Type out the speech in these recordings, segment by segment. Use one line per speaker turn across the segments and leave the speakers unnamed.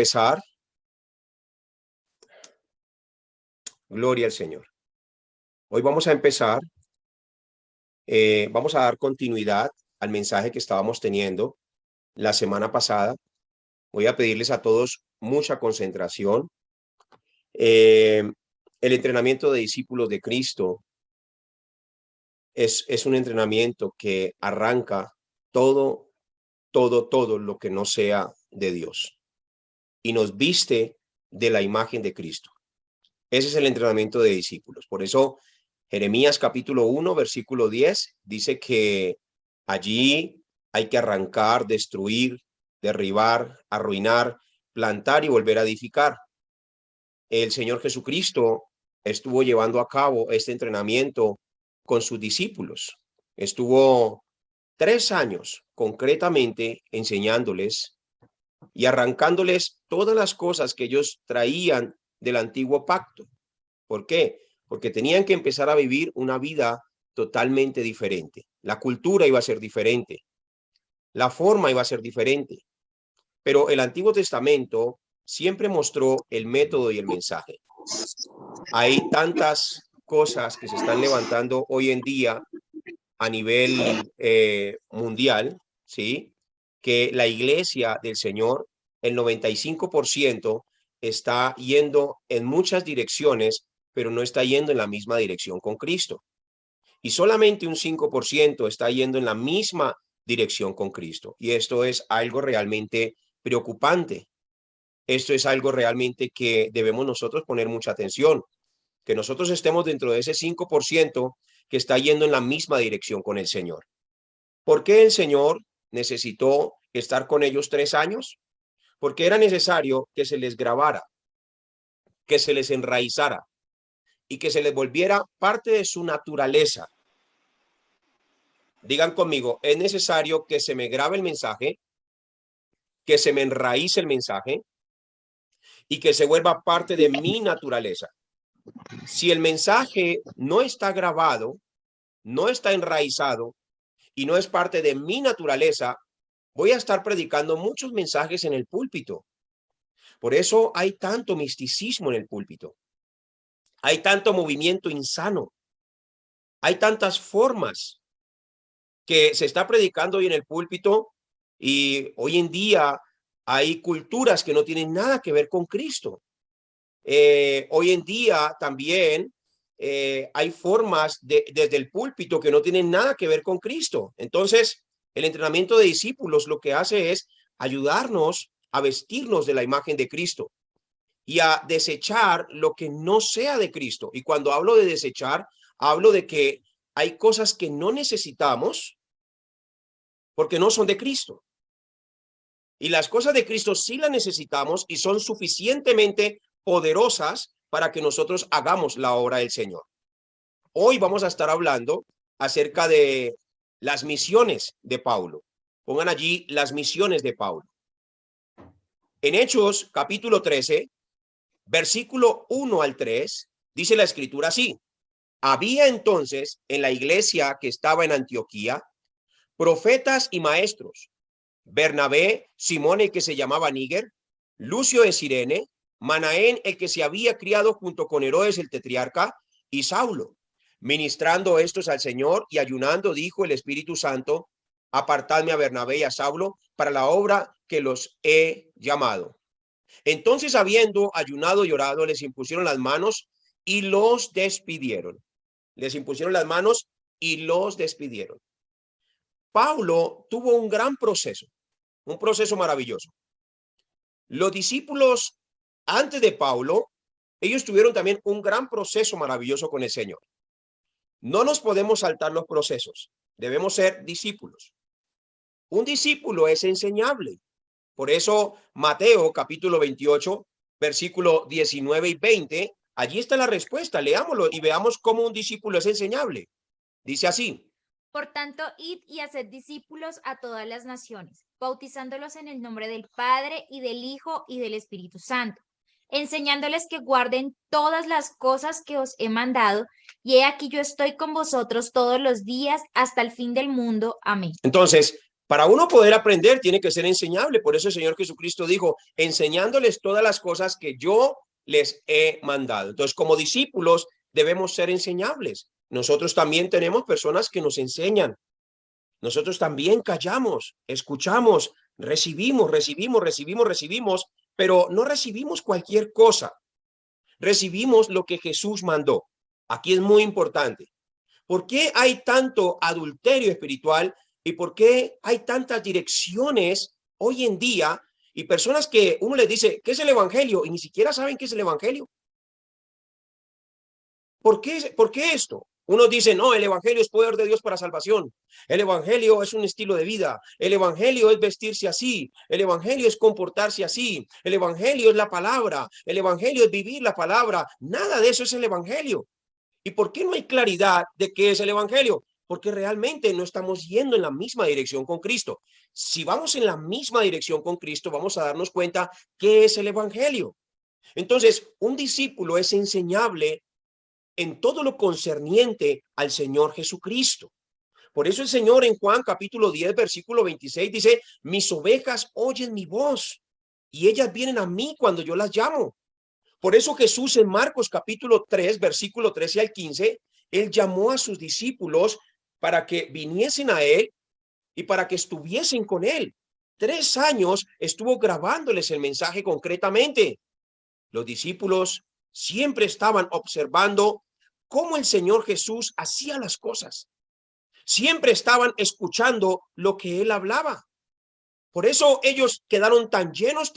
empezar. Gloria al Señor. Hoy vamos a empezar. Vamos a dar continuidad al mensaje que estábamos teniendo la semana pasada. Voy a pedirles a todos mucha concentración. El entrenamiento de discípulos de Cristo es un entrenamiento que arranca todo lo que no sea de Dios y nos viste de la imagen de Cristo. Ese es el entrenamiento de discípulos. Por eso Jeremías capítulo 1, versículo 10 dice que allí hay que arrancar, destruir, derribar, arruinar, plantar y volver a edificar. El Señor Jesucristo estuvo llevando a cabo este entrenamiento con sus discípulos. Estuvo 3 años concretamente enseñándoles y arrancándoles todas las cosas que ellos traían del antiguo pacto. ¿Por qué? Porque tenían que empezar a vivir una vida totalmente diferente. La cultura iba a ser diferente. La forma iba a ser diferente. Pero el Antiguo Testamento siempre mostró el método y el mensaje. Hay tantas cosas que se están levantando hoy en día a nivel mundial, ¿sí? Que la iglesia del Señor, el 95% está yendo en muchas direcciones, pero no está yendo en la misma dirección con Cristo. Y solamente un 5% está yendo en la misma dirección con Cristo. Y esto es algo realmente preocupante. Esto es algo realmente que debemos nosotros poner mucha atención, que nosotros estemos dentro de ese 5% que está yendo en la misma dirección con el Señor. ¿Por qué el Señor necesitó estar con ellos 3 años? Porque era necesario que se les grabara, que se les enraizara y que se les volviera parte de su naturaleza. Digan conmigo, es necesario que se me grabe el mensaje, que se me enraice el mensaje y que se vuelva parte de mi naturaleza. Si el mensaje no está grabado, no está enraizado y no es parte de mi naturaleza, voy a estar predicando muchos mensajes en el púlpito. Por eso hay tanto misticismo en el púlpito. Hay tanto movimiento insano. Hay tantas formas que se está predicando hoy en el púlpito y hoy en día hay culturas que no tienen nada que ver con Cristo. Hoy en día también hay formas desde el púlpito que no tienen nada que ver con Cristo. Entonces, el entrenamiento de discípulos lo que hace es ayudarnos a vestirnos de la imagen de Cristo y a desechar lo que no sea de Cristo. Y cuando hablo de desechar, hablo de que hay cosas que no necesitamos porque no son de Cristo. Y las cosas de Cristo sí las necesitamos y son suficientemente poderosas para que nosotros hagamos la obra del Señor. Hoy vamos a estar hablando acerca de las misiones de Pablo. Pongan allí las misiones de Pablo. En Hechos capítulo 13, versículo 1 al 3, dice la escritura así: había entonces en la iglesia que estaba en Antioquía profetas y maestros: Bernabé, Simón el que se llamaba Níger, Lucio de Cirene, Manaén el que se había criado junto con Herodes el tetriarca, y Saulo. Ministrando estos al Señor y ayunando, dijo el Espíritu Santo: apartadme a Bernabé y a Saulo para la obra que los he llamado. Entonces, habiendo ayunado y orado, les impusieron las manos y los despidieron. Les impusieron las manos y los despidieron. Pablo tuvo un gran proceso, un proceso maravilloso. Los discípulos antes de Pablo, ellos tuvieron también un gran proceso maravilloso con el Señor. No nos podemos saltar los procesos, debemos ser discípulos. Un discípulo es enseñable. Por eso Mateo capítulo 28, versículo 19 y 20, allí está la respuesta. Leámoslo y veamos cómo un discípulo es enseñable. Dice así:
por tanto, id y haced discípulos a todas las naciones, bautizándolos en el nombre del Padre y del Hijo y del Espíritu Santo, enseñándoles que guarden todas las cosas que os he mandado, y he aquí yo estoy con vosotros todos los días hasta el fin del mundo. Amén.
Entonces, Para uno poder aprender tiene que ser enseñable. Por eso el Señor Jesucristo dijo, enseñándoles todas las cosas que yo les he mandado. Entonces, como discípulos debemos ser enseñables. Nosotros también tenemos personas que nos enseñan. Nosotros también callamos, escuchamos, recibimos, pero no recibimos cualquier cosa. Recibimos lo que Jesús mandó. Aquí es muy importante. ¿Por qué hay tanto adulterio espiritual y por qué hay tantas direcciones hoy en día y personas que uno les dice, ¿qué es el evangelio? Y ni siquiera saben qué es el evangelio. ¿Por qué esto? Unos dicen, no, el evangelio es poder de Dios para salvación. El evangelio es un estilo de vida. El evangelio es vestirse así. El evangelio es comportarse así. El evangelio es la palabra. El evangelio es vivir la palabra. Nada de eso es el evangelio. ¿Y por qué no hay claridad de qué es el evangelio? Porque realmente no estamos yendo en la misma dirección con Cristo. Si vamos en la misma dirección con Cristo, vamos a darnos cuenta qué es el evangelio. Entonces, un discípulo es enseñable en todo lo concerniente al Señor Jesucristo. Por eso el Señor en Juan capítulo 10, versículo 26 dice, mis ovejas oyen mi voz y ellas vienen a mí cuando yo las llamo. Por eso Jesús en Marcos capítulo 3, versículo 13 al 15, él llamó a sus discípulos para que viniesen a él y para que estuviesen con él. 3 años estuvo grabándoles el mensaje concretamente. Los discípulos siempre estaban observando cómo el Señor Jesús hacía las cosas. Siempre estaban escuchando lo que él hablaba. Por eso ellos quedaron tan llenos,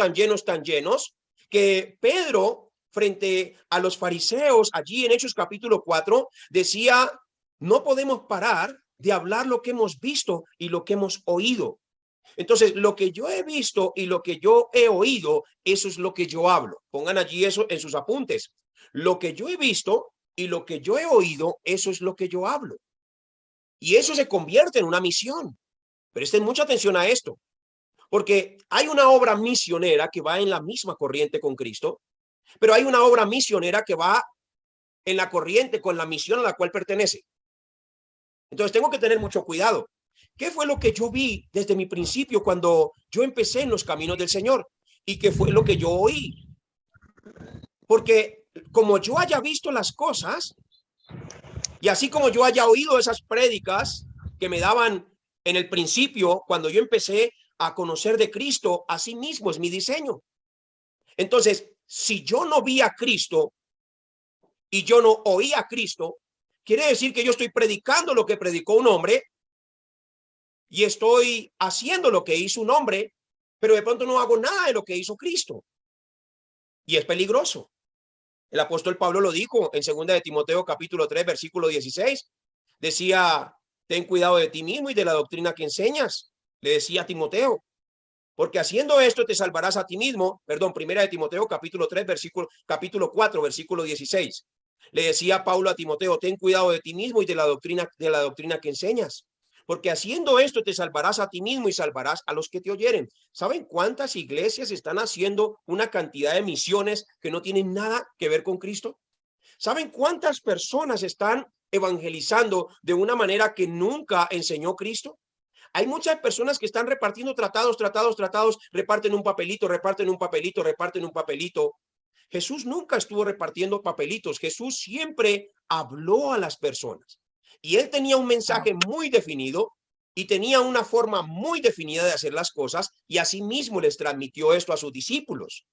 que Pedro, frente a los fariseos, allí en Hechos capítulo 4, decía, no podemos parar de hablar lo que hemos visto y lo que hemos oído. Entonces, lo que yo he visto y lo que yo he oído, eso es lo que yo hablo. Pongan allí eso en sus apuntes. Lo que yo he visto y lo que yo he oído, eso es lo que yo hablo. Y eso se convierte en una misión. Presten mucha atención a esto, porque hay una obra misionera que va en la misma corriente con Cristo, pero hay una obra misionera que va en la corriente con la misión a la cual pertenece. Entonces, tengo que tener mucho cuidado. ¿Qué fue lo que yo vi desde mi principio cuando yo empecé en los caminos del Señor? ¿Y qué fue lo que yo oí? Porque como yo haya visto las cosas y así como yo haya oído esas prédicas que me daban en el principio cuando yo empecé a conocer de Cristo, así mismo es mi diseño. Entonces, si yo no vi a Cristo y yo no oí a Cristo, quiere decir que yo estoy predicando lo que predicó un hombre y estoy haciendo lo que hizo un hombre, pero de pronto no hago nada de lo que hizo Cristo. Y es peligroso. El apóstol Pablo lo dijo en 2 de Timoteo capítulo 3, versículo 16. Decía, ten cuidado de ti mismo y de la doctrina que enseñas. Le decía a Timoteo, porque haciendo esto te salvarás a ti mismo. Perdón, 1 de Timoteo capítulo 3, capítulo 4, versículo 16. Le decía Pablo a Timoteo, ten cuidado de ti mismo y de la doctrina que enseñas. Porque haciendo esto te salvarás a ti mismo y salvarás a los que te oyeren. ¿Saben cuántas iglesias están haciendo una cantidad de misiones que no tienen nada que ver con Cristo? ¿Saben cuántas personas están evangelizando de una manera que nunca enseñó Cristo? Hay muchas personas que están repartiendo tratados, reparten un papelito, reparten un papelito. Jesús nunca estuvo repartiendo papelitos. Jesús siempre habló a las personas. Y él tenía un mensaje muy definido y tenía una forma muy definida de hacer las cosas y asimismo les transmitió esto a sus discípulos.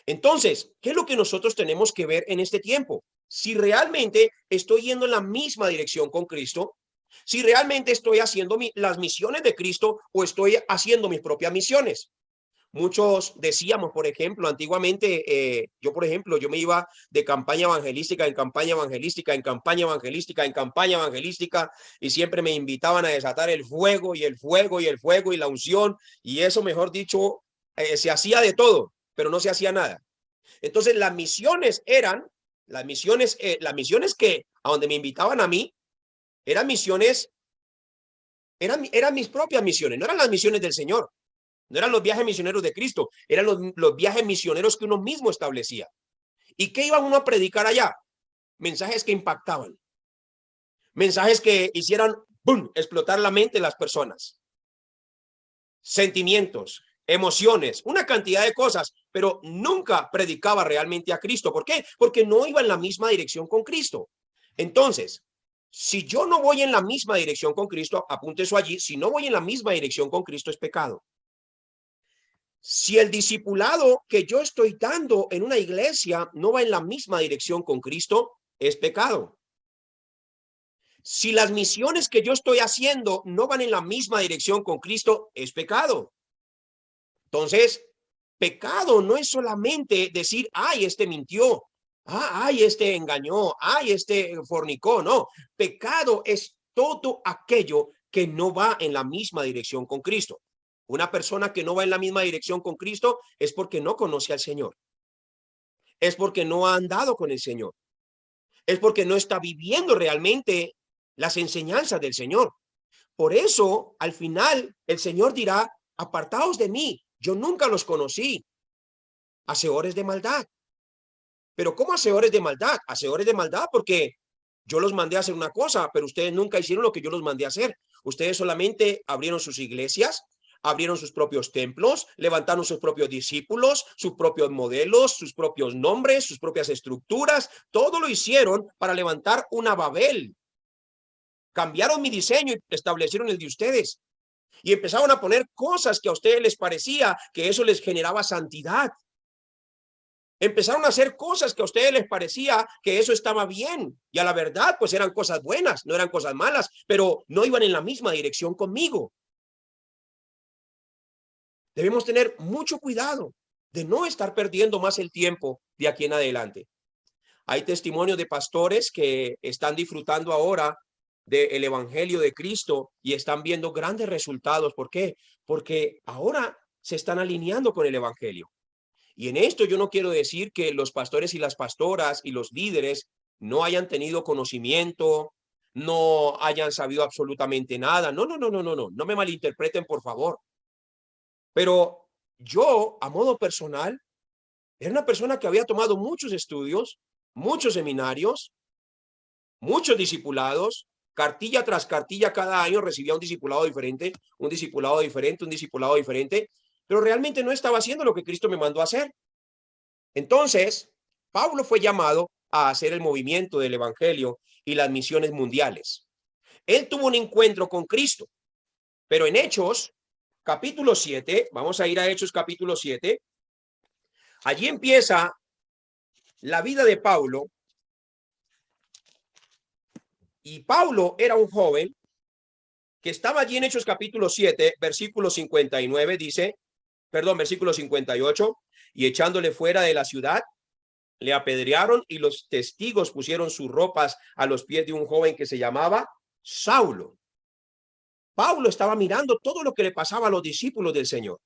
Entonces, ¿qué es lo que nosotros tenemos que ver en este tiempo? Si realmente estoy yendo en la misma dirección con Cristo, si realmente estoy haciendo las misiones de Cristo o estoy haciendo mis propias misiones. Muchos decíamos, por ejemplo, antiguamente, yo me iba de campaña evangelística en campaña evangelística, en campaña evangelística, en campaña evangelística, y siempre me invitaban a desatar el fuego y el fuego y el fuego y la unción, y eso, mejor dicho, se hacía de todo, pero no se hacía nada. Entonces, las misiones que a donde me invitaban a mí, eran misiones, eran mis propias misiones, no eran las misiones del Señor. No eran los viajes misioneros de Cristo, eran los viajes misioneros que uno mismo establecía. ¿Y qué iban uno a predicar allá? Mensajes que impactaban. Mensajes que hicieran ¡bum!, explotar la mente de las personas. sentimientos, emociones, una cantidad de cosas, pero nunca predicaba realmente a Cristo. ¿Por qué? Porque no iba en la misma dirección con Cristo. Entonces, si yo no voy en la misma dirección con Cristo, apunte eso allí, si no voy en la misma dirección con Cristo es pecado. Si el discipulado que yo estoy dando en una iglesia no va en la misma dirección con Cristo, es pecado. Si las misiones que yo estoy haciendo no van en la misma dirección con Cristo, es pecado. Entonces, pecado no es solamente decir, ay, este mintió, ay, este engañó, ay, este fornicó. No, pecado es todo aquello que no va en la misma dirección con Cristo. Una persona que no va en la misma dirección con Cristo es porque no conoce al Señor. Es porque no ha andado con el Señor. Es porque no está viviendo realmente las enseñanzas del Señor. Por eso, al final, el Señor dirá, apartaos de mí, yo nunca los conocí, hacedores de maldad. Pero ¿cómo hacedores de maldad? Hacedores de maldad porque yo los mandé a hacer una cosa, pero ustedes nunca hicieron lo que yo los mandé a hacer. Ustedes solamente abrieron sus iglesias, abrieron sus propios templos, levantaron sus propios discípulos, sus propios modelos, sus propios nombres, sus propias estructuras. Todo lo hicieron para levantar una Babel. Cambiaron mi diseño y establecieron el de ustedes. Y empezaron a poner cosas que a ustedes les parecía que eso les generaba santidad. Empezaron a hacer cosas que a ustedes les parecía que eso estaba bien. Y a la verdad, pues eran cosas buenas, no eran cosas malas, pero no iban en la misma dirección conmigo. Debemos tener mucho cuidado de no estar perdiendo más el tiempo de aquí en adelante. Hay testimonios de pastores que están disfrutando ahora del evangelio de Cristo y están viendo grandes resultados. ¿Por qué? Porque ahora se están alineando con el evangelio. Y en esto yo no quiero decir que los pastores y las pastoras y los líderes no hayan tenido conocimiento, no hayan sabido absolutamente nada. No, no, no, no, no, no. No me malinterpreten, por favor. Pero yo, a modo personal, era una persona que había tomado muchos estudios, muchos seminarios, muchos discipulados, cartilla tras cartilla, cada año recibía un discipulado diferente, un discipulado diferente, un discipulado diferente, pero realmente no estaba haciendo lo que Cristo me mandó a hacer. Entonces, Pablo fue llamado a hacer el movimiento del evangelio y las misiones mundiales. Él tuvo un encuentro con Cristo, pero en Hechos, capítulo 7, vamos a ir a Hechos capítulo 7, allí empieza la vida de Pablo. Y Pablo era un joven que estaba allí en Hechos capítulo 7, versículo 59, dice, versículo 58, y echándole fuera de la ciudad, le apedrearon y los testigos pusieron sus ropas a los pies de un joven que se llamaba Saulo. Pablo estaba mirando todo lo que le pasaba a los discípulos del Señor.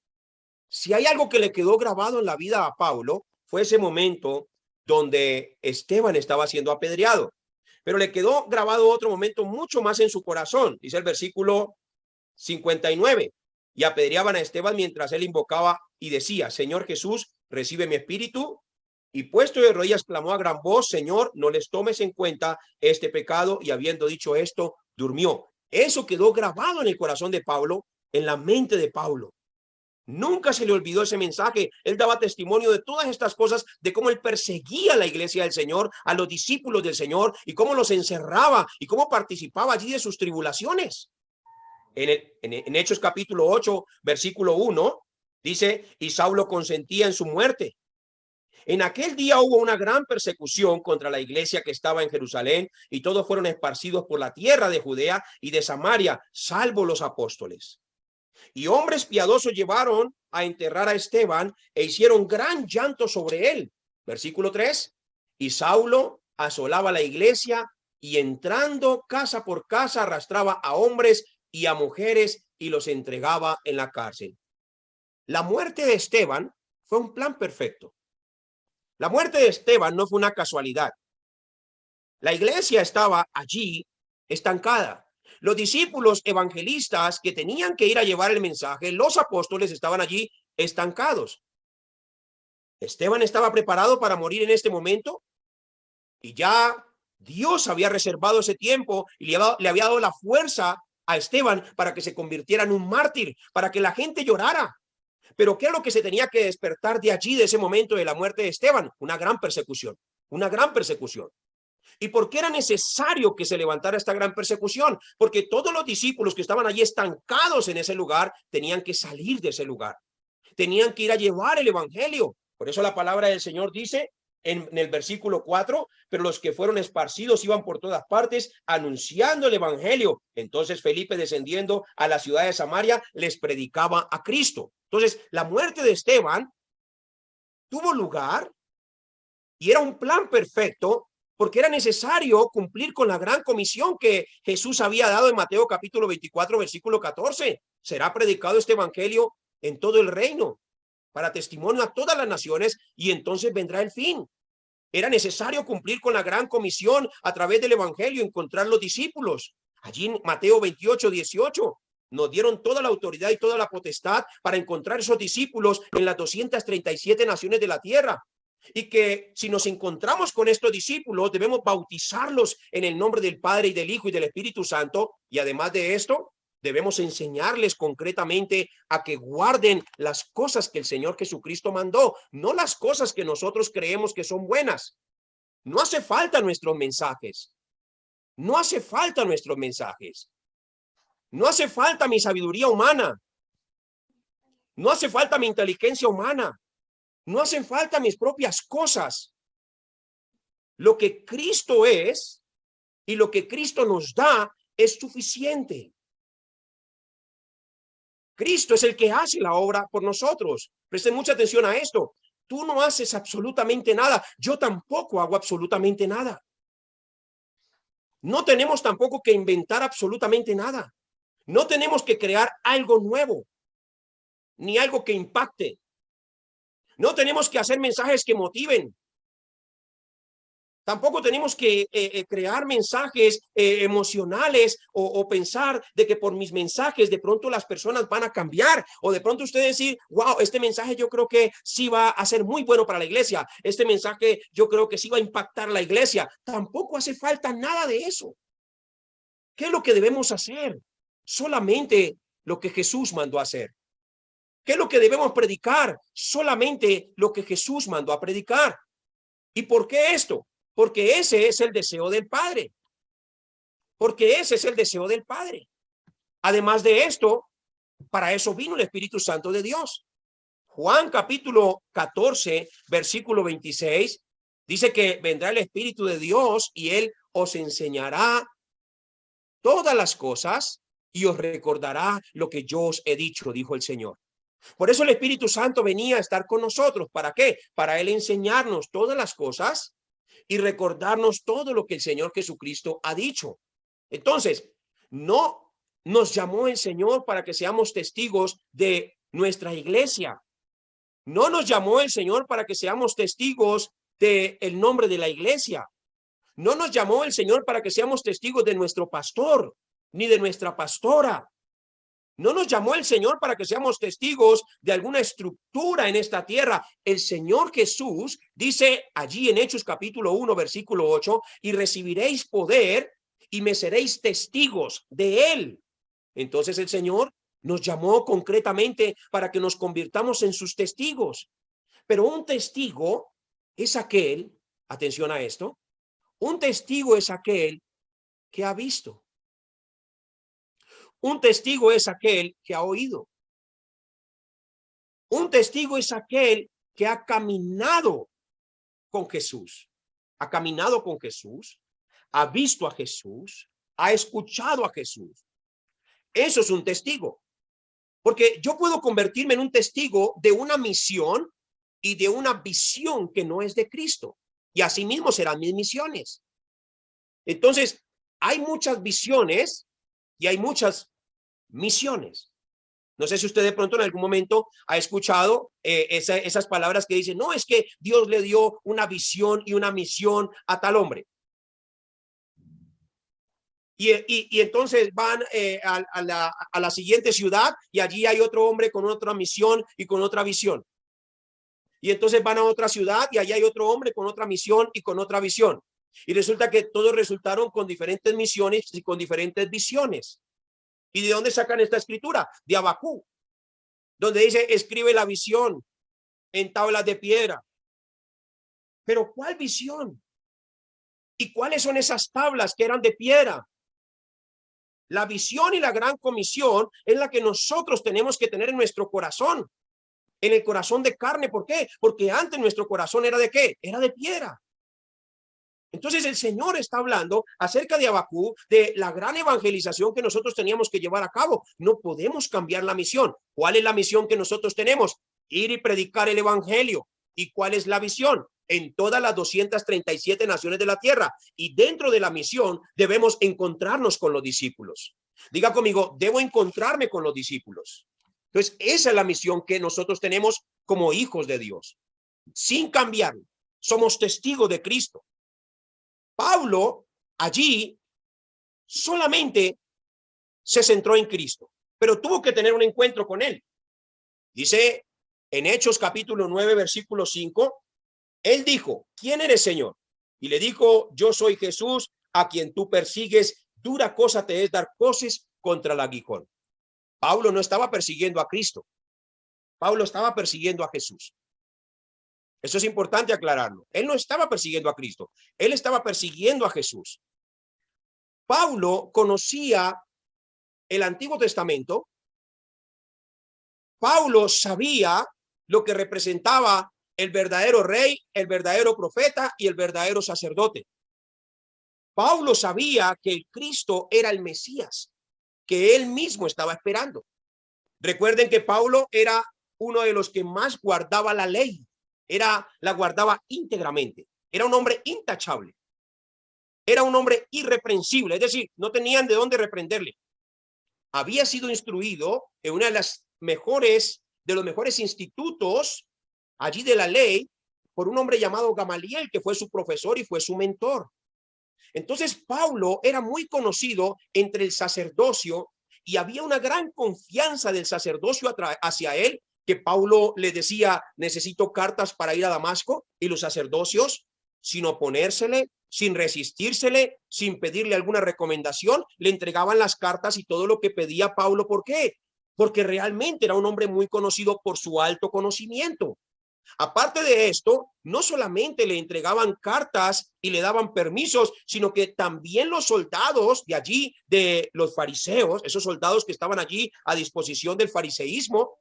Si hay algo que le quedó grabado en la vida a Pablo, fue ese momento donde Esteban estaba siendo apedreado. Pero le quedó grabado otro momento mucho más en su corazón. Dice el versículo 59. Y apedreaban a Esteban mientras él invocaba y decía, Señor Jesús, recibe mi espíritu. Y puesto de rodillas clamó a gran voz, Señor, no les tomes en cuenta este pecado. Y habiendo dicho esto, durmió. Eso quedó grabado en el corazón de Pablo, en la mente de Pablo. Nunca se le olvidó ese mensaje. Él daba testimonio de todas estas cosas, de cómo él perseguía a la iglesia del Señor, a los discípulos del Señor, y cómo los encerraba y cómo participaba allí de sus tribulaciones. En Hechos capítulo 8, versículo 1, dice, y Saulo consentía en su muerte. En aquel día hubo una gran persecución contra la iglesia que estaba en Jerusalén, y todos fueron esparcidos por la tierra de Judea y de Samaria, salvo los apóstoles. Y hombres piadosos llevaron a enterrar a Esteban e hicieron gran llanto sobre él. Versículo 3. Y Saulo asolaba la iglesia y entrando casa por casa arrastraba a hombres y a mujeres y los entregaba en la cárcel. La muerte de Esteban fue un plan perfecto. La muerte de Esteban no fue una casualidad. La iglesia estaba allí estancada. Los discípulos evangelistas que tenían que ir a llevar el mensaje, los apóstoles, estaban allí estancados. Esteban estaba preparado para morir en este momento y ya Dios había reservado ese tiempo y le había dado la fuerza a Esteban para que se convirtiera en un mártir, para que la gente llorara. Pero ¿qué es lo que se tenía que despertar de allí, de ese momento de la muerte de Esteban? Una gran persecución, una gran persecución. ¿Y por qué era necesario que se levantara esta gran persecución? Porque todos los discípulos que estaban allí estancados en ese lugar tenían que salir de ese lugar. Tenían que ir a llevar el evangelio. Por eso la palabra del Señor dice en el versículo 4, pero los que fueron esparcidos iban por todas partes anunciando el evangelio. Entonces Felipe, descendiendo a la ciudad de Samaria, les predicaba a Cristo. Entonces la muerte de Esteban tuvo lugar y era un plan perfecto, porque era necesario cumplir con la gran comisión que Jesús había dado en Mateo capítulo 24, versículo 14. Será predicado este evangelio en todo el reino, para testimonio a todas las naciones, y entonces vendrá el fin. Era necesario cumplir con la gran comisión a través del evangelio, encontrar los discípulos. Allí en Mateo 28, 18, nos dieron toda la autoridad y toda la potestad para encontrar esos discípulos en las 237 naciones de la tierra. Y que si nos encontramos con estos discípulos, debemos bautizarlos en el nombre del Padre y del Hijo y del Espíritu Santo. Y además de esto, debemos enseñarles concretamente a que guarden las cosas que el Señor Jesucristo mandó, no las cosas que nosotros creemos que son buenas. No hace falta nuestros mensajes. No hace falta nuestros mensajes. No hace falta mi sabiduría humana. No hace falta mi inteligencia humana. No hacen falta mis propias cosas. Lo que Cristo es y lo que Cristo nos da es suficiente. Cristo es el que hace la obra por nosotros. Presten mucha atención a esto. Tú no haces absolutamente nada. Yo tampoco hago absolutamente nada. No tenemos tampoco que inventar absolutamente nada. No tenemos que crear algo nuevo, ni algo que impacte. No tenemos que hacer mensajes que motiven. Tampoco tenemos que crear mensajes emocionales o pensar de que por mis mensajes de pronto las personas van a cambiar, o de pronto usted decir, wow, este mensaje yo creo que sí va a ser muy bueno para la iglesia. Este mensaje yo creo que sí va a impactar la iglesia. Tampoco hace falta nada de eso. ¿Qué es lo que debemos hacer? Solamente lo que Jesús mandó a hacer. ¿Qué es lo que debemos predicar? Solamente lo que Jesús mandó a predicar. ¿Y por qué esto? Porque ese es el deseo del Padre. Porque ese es el deseo del Padre. Además de esto, para eso vino el Espíritu Santo de Dios. Juan capítulo 14, versículo 26, dice que vendrá el Espíritu de Dios y Él os enseñará todas las cosas y os recordará lo que yo os he dicho, dijo el Señor. Por eso el Espíritu Santo venía a estar con nosotros. ¿Para qué? Para Él enseñarnos todas las cosas y recordarnos todo lo que el Señor Jesucristo ha dicho. Entonces, no nos llamó el Señor para que seamos testigos de nuestra iglesia. No nos llamó el Señor para que seamos testigos del nombre de la iglesia. No nos llamó el Señor para que seamos testigos de nuestro pastor, ni de nuestra pastora. No nos llamó el Señor para que seamos testigos de alguna estructura en esta tierra. El Señor Jesús dice allí en Hechos capítulo 1, versículo 8, y recibiréis poder y me seréis testigos de Él. Entonces el Señor nos llamó concretamente para que nos convirtamos en sus testigos. Pero un testigo es aquel, atención a esto, un testigo es aquel que ha visto. Un testigo es aquel que ha oído. Un testigo es aquel que ha caminado con Jesús. Ha caminado con Jesús, ha visto a Jesús, ha escuchado a Jesús. Eso es un testigo. Porque yo puedo convertirme en un testigo de una misión y de una visión que no es de Cristo. Y asimismo serán mis misiones. Entonces, hay muchas visiones y hay muchas misiones. No sé si usted de pronto en algún momento ha escuchado esas palabras que dicen, no, es que Dios le dio una visión y una misión a tal hombre. Y entonces van a la siguiente ciudad y allí hay otro hombre con otra misión y con otra visión. Y entonces van a otra ciudad y allí hay otro hombre con otra misión y con otra visión. Y resulta que todos resultaron con diferentes misiones y con diferentes visiones. ¿Y de dónde sacan esta escritura? De Habacuc, donde dice, escribe la visión en tablas de piedra. Pero ¿cuál visión? ¿Y cuáles son esas tablas que eran de piedra? La visión y la gran comisión es la que nosotros tenemos que tener en nuestro corazón, en el corazón de carne. ¿Por qué? Porque antes nuestro corazón era ¿de qué? Era de piedra. Entonces el Señor está hablando acerca de Habacuc, de la gran evangelización que nosotros teníamos que llevar a cabo. No podemos cambiar la misión. ¿Cuál es la misión que nosotros tenemos? Ir y predicar el evangelio. ¿Y cuál es la visión? En todas las 237 naciones de la tierra. Y dentro de la misión debemos encontrarnos con los discípulos. Diga conmigo, debo encontrarme con los discípulos. Entonces, esa es la misión que nosotros tenemos como hijos de Dios. Sin cambiar, somos testigos de Cristo. Pablo allí solamente se centró en Cristo, pero tuvo que tener un encuentro con él. Dice en Hechos capítulo 9, versículo 5, él dijo, ¿quién eres, Señor? Y le dijo, yo soy Jesús, a quien tú persigues. Dura cosa te es dar coces contra el aguijón. Pablo no estaba persiguiendo a Cristo. Pablo estaba persiguiendo a Jesús. Eso es importante aclararlo. Él no estaba persiguiendo a Cristo. Él estaba persiguiendo a Jesús. Pablo conocía el Antiguo Testamento. Pablo sabía lo que representaba el verdadero rey, el verdadero profeta y el verdadero sacerdote. Pablo sabía que el Cristo era el Mesías, que él mismo estaba esperando. Recuerden que Pablo era uno de los que más guardaba la ley. La guardaba íntegramente. Era un hombre intachable. Era un hombre irreprensible. Es decir, no tenían de dónde reprenderle. Había sido instruido en una de los mejores institutos allí de la ley por un hombre llamado Gamaliel, que fue su profesor y fue su mentor. Entonces Pablo era muy conocido entre el sacerdocio y había una gran confianza del sacerdocio hacia él, que Pablo le decía, necesito cartas para ir a Damasco, y los sacerdocios, sin oponérsele, sin resistírsele, sin pedirle alguna recomendación, le entregaban las cartas y todo lo que pedía Pablo. ¿Por qué? Porque realmente era un hombre muy conocido por su alto conocimiento. Aparte de esto, no solamente le entregaban cartas y le daban permisos, sino que también los soldados de allí, de los fariseos, esos soldados que estaban allí a disposición del fariseísmo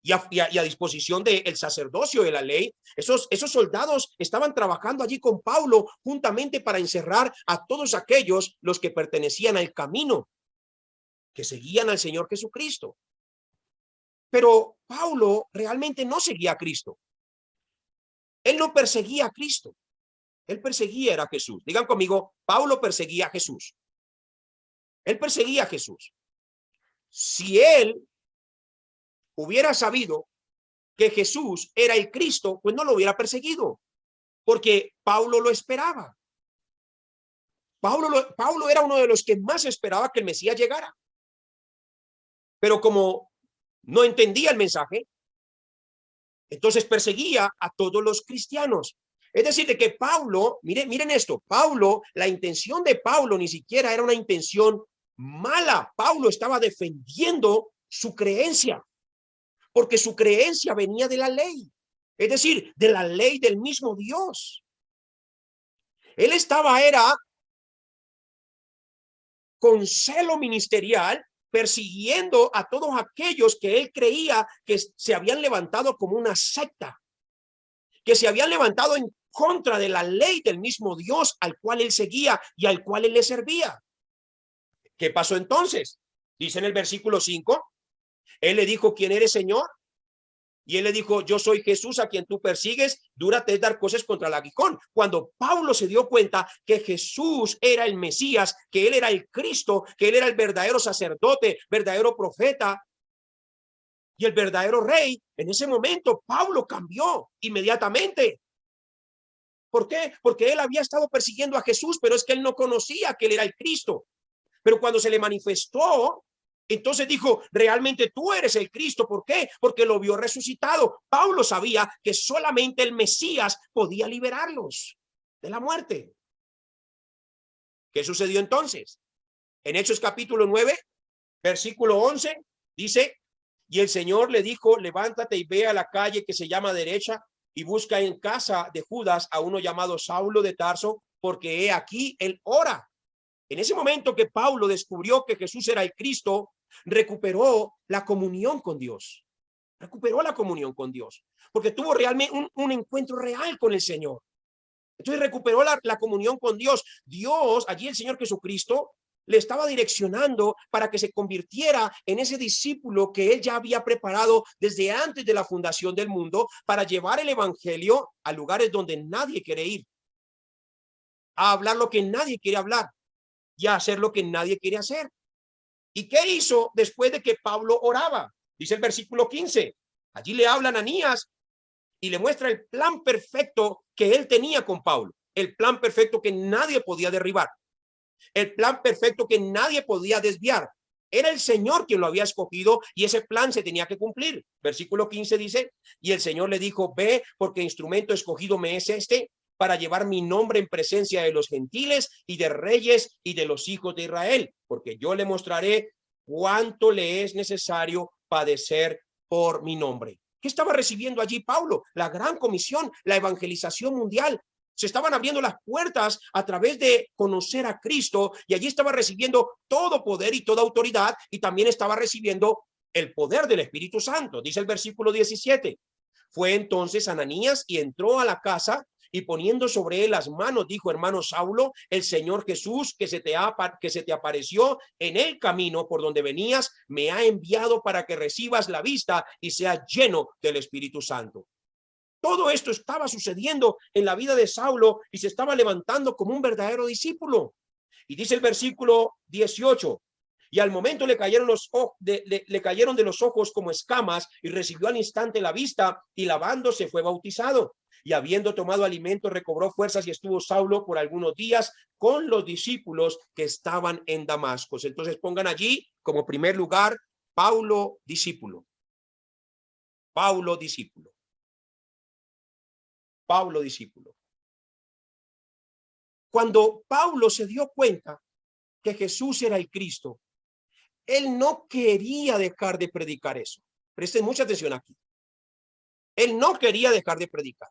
y a disposición del sacerdocio de la ley, esos soldados estaban trabajando allí con Pablo juntamente para encerrar a todos aquellos los que pertenecían al camino, que seguían al Señor Jesucristo. Pero Pablo realmente no seguía a Cristo. Él no perseguía a Cristo. Él perseguía a Jesús. Digan conmigo, Pablo perseguía a Jesús. Él perseguía a Jesús. Si él hubiera sabido que Jesús era el Cristo, pues no lo hubiera perseguido, porque Pablo lo esperaba. Pablo era uno de los que más esperaba que el Mesías llegara. Pero como no entendía el mensaje, entonces perseguía a todos los cristianos. Es decir, de que Pablo, miren esto, Pablo, la intención de Pablo ni siquiera era una intención mala. Pablo estaba defendiendo su creencia, porque su creencia venía de la ley, es decir, de la ley del mismo Dios. Él era con celo ministerial, persiguiendo a todos aquellos que él creía que se habían levantado como una secta, que se habían levantado en contra de la ley del mismo Dios al cual él seguía y al cual él le servía. ¿Qué pasó entonces? Dice en el versículo 5, él le dijo, ¿quién eres, Señor? Y él le dijo, yo soy Jesús a quien tú persigues, dúrate dar cosas contra el aguijón. Cuando Pablo se dio cuenta que Jesús era el Mesías, que él era el Cristo, que él era el verdadero sacerdote, verdadero profeta y el verdadero rey, en ese momento Pablo cambió inmediatamente. ¿Por qué? Porque él había estado persiguiendo a Jesús, pero es que él no conocía que él era el Cristo. Pero cuando se le manifestó, entonces dijo, realmente tú eres el Cristo. ¿Por qué? Porque lo vio resucitado. Pablo sabía que solamente el Mesías podía liberarlos de la muerte. ¿Qué sucedió entonces? En Hechos capítulo 9, Versículo 11 dice, y el Señor le dijo, levántate y ve a la calle que se llama derecha y busca en casa de Judas a uno llamado Saulo de Tarso, porque he aquí él ora. En ese momento que Pablo descubrió que Jesús era el Cristo, recuperó la comunión con Dios. Recuperó la comunión con Dios, porque tuvo realmente un encuentro real con el Señor. Entonces recuperó la comunión con Dios. Dios, allí el Señor Jesucristo, le estaba direccionando para que se convirtiera en ese discípulo que él ya había preparado desde antes de la fundación del mundo para llevar el evangelio a lugares donde nadie quiere ir, a hablar lo que nadie quiere hablar y a hacer lo que nadie quiere hacer. ¿Y qué hizo después de que Pablo oraba? Dice el versículo 15. Allí le habla Ananías y le muestra el plan perfecto que él tenía con Pablo, el plan perfecto que nadie podía derribar, el plan perfecto que nadie podía desviar. Era el Señor quien lo había escogido y ese plan se tenía que cumplir. Versículo 15 dice, y el Señor le dijo, ve, porque instrumento escogido me es este, para llevar mi nombre en presencia de los gentiles y de reyes y de los hijos de Israel, porque yo le mostraré cuánto le es necesario padecer por mi nombre. ¿Qué estaba recibiendo allí Pablo? La gran comisión, la evangelización mundial. Se estaban abriendo las puertas a través de conocer a Cristo y allí estaba recibiendo todo poder y toda autoridad y también estaba recibiendo el poder del Espíritu Santo. Dice el versículo 17. Fue entonces Ananías y entró a la casa y poniendo sobre él las manos, dijo, hermano Saulo, el Señor Jesús que se te apareció en el camino por donde venías, me ha enviado para que recibas la vista y seas lleno del Espíritu Santo. Todo esto estaba sucediendo en la vida de Saulo y se estaba levantando como un verdadero discípulo. Y dice el versículo 18, y al momento le cayeron le cayeron de los ojos como escamas y recibió al instante la vista y lavándose fue bautizado. Y habiendo tomado alimento recobró fuerzas y estuvo Saulo por algunos días con los discípulos que estaban en Damasco. Entonces pongan allí como primer lugar Paulo discípulo. Paulo discípulo. Paulo discípulo. Cuando Paulo se dio cuenta que Jesús era el Cristo, él no quería dejar de predicar eso. Presten mucha atención aquí. Él no quería dejar de predicar.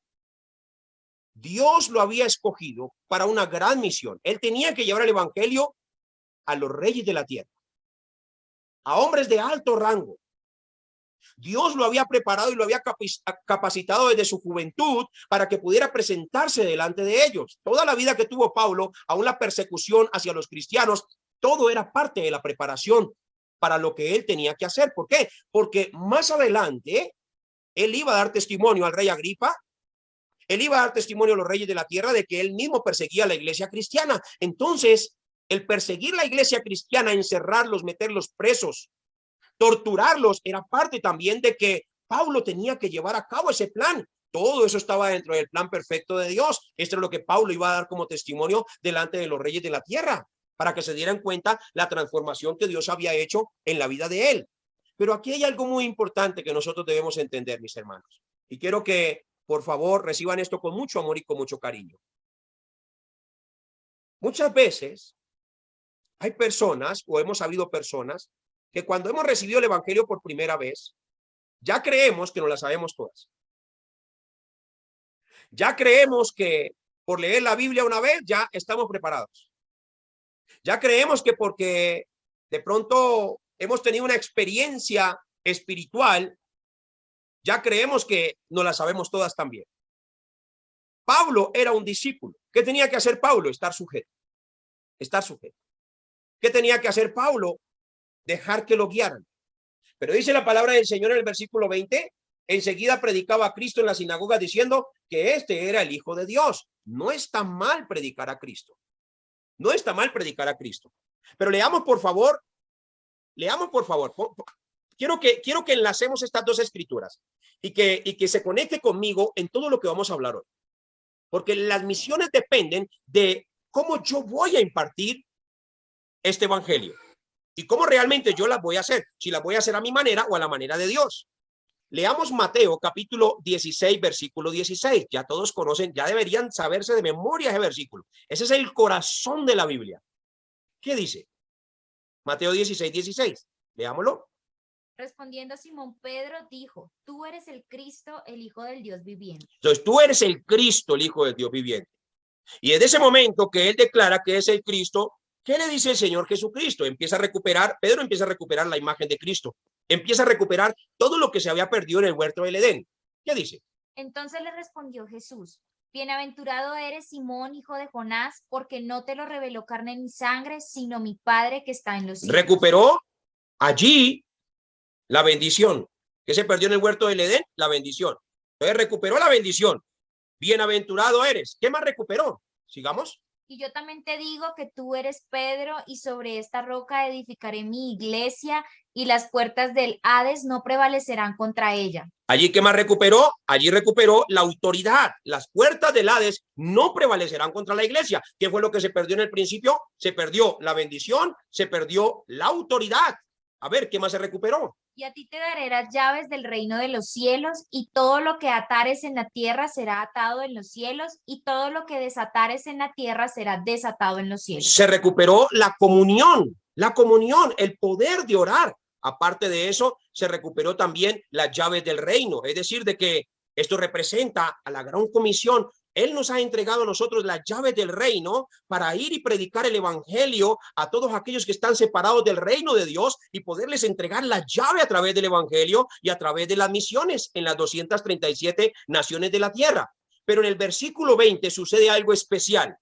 Dios lo había escogido para una gran misión. Él tenía que llevar el evangelio a los reyes de la tierra, a hombres de alto rango. Dios lo había preparado y lo había capacitado desde su juventud para que pudiera presentarse delante de ellos. Toda la vida que tuvo Pablo, aún la persecución hacia los cristianos, todo era parte de la preparación para lo que él tenía que hacer. ¿Por qué? Porque más adelante él iba a dar testimonio al rey Agripa. Él iba a dar testimonio a los reyes de la tierra de que él mismo perseguía a la iglesia cristiana. Entonces, el perseguir la iglesia cristiana, encerrarlos, meterlos presos, torturarlos, era parte también de que Pablo tenía que llevar a cabo ese plan. Todo eso estaba dentro del plan perfecto de Dios. Esto es lo que Pablo iba a dar como testimonio delante de los reyes de la tierra, para que se dieran cuenta la transformación que Dios había hecho en la vida de él. Pero aquí hay algo muy importante que nosotros debemos entender, mis hermanos. Y quiero que, por favor, reciban esto con mucho amor y con mucho cariño. Muchas veces hay personas, o hemos habido personas, que cuando hemos recibido el evangelio por primera vez, ya creemos que no la sabemos todas. Ya creemos que por leer la Biblia una vez ya estamos preparados. Ya creemos que porque de pronto hemos tenido una experiencia espiritual, ya creemos que no la sabemos todas también. Pablo era un discípulo. ¿Qué tenía que hacer Pablo? Estar sujeto. Estar sujeto. ¿Qué tenía que hacer Pablo? Dejar que lo guiaran. Pero dice la palabra del Señor en el versículo 20, enseguida predicaba a Cristo en la sinagoga diciendo que este era el Hijo de Dios. No está mal predicar a Cristo. No está mal predicar a Cristo. Pero leamos por favor. Quiero que enlacemos estas dos escrituras y que se conecte conmigo en todo lo que vamos a hablar hoy. Porque las misiones dependen de cómo yo voy a impartir este evangelio y cómo realmente yo las voy a hacer, si las voy a hacer a mi manera o a la manera de Dios. Leamos Mateo capítulo 16, versículo 16. Ya todos conocen, ya deberían saberse de memoria ese versículo. Ese es el corazón de la Biblia. ¿Qué dice? Mateo 16, 16. Leámoslo.
Respondiendo Simón Pedro, dijo, tú eres el Cristo, el Hijo del Dios viviente.
Entonces tú eres el Cristo, el Hijo del Dios viviente. Y en ese momento que él declara que es el Cristo, ¿qué le dice el Señor Jesucristo? Pedro empieza a recuperar la imagen de Cristo. Empieza a recuperar todo lo que se había perdido en el huerto del Edén. ¿Qué dice?
Entonces le respondió Jesús, bienaventurado eres Simón, hijo de Jonás, porque no te lo reveló carne ni sangre, sino mi Padre que está en los cielos.
Recuperó allí la bendición. ¿Qué se perdió en el huerto del Edén? La bendición. Entonces recuperó la bendición. Bienaventurado eres. ¿Qué más recuperó? Sigamos.
Y yo también te digo que tú eres Pedro, y sobre esta roca edificaré mi iglesia, y las puertas del Hades no prevalecerán contra ella.
Allí, ¿qué más recuperó? Allí recuperó la autoridad. Las puertas del Hades no prevalecerán contra la iglesia. ¿Qué fue lo que se perdió en el principio? Se perdió la bendición, se perdió la autoridad. A ver, ¿qué más se recuperó?
Y a ti te daré las llaves del reino de los cielos, y todo lo que atares en la tierra será atado en los cielos, y todo lo que desatares en la tierra será desatado en los cielos.
Se recuperó la comunión, el poder de orar. Aparte de eso, se recuperó también las llaves del reino, es decir, de que esto representa a la gran comisión. Él nos ha entregado a nosotros las llaves del reino para ir y predicar el evangelio a todos aquellos que están separados del reino de Dios y poderles entregar la llave a través del evangelio y a través de las misiones en las 237 naciones de la tierra. Pero en el versículo 20 sucede algo especial.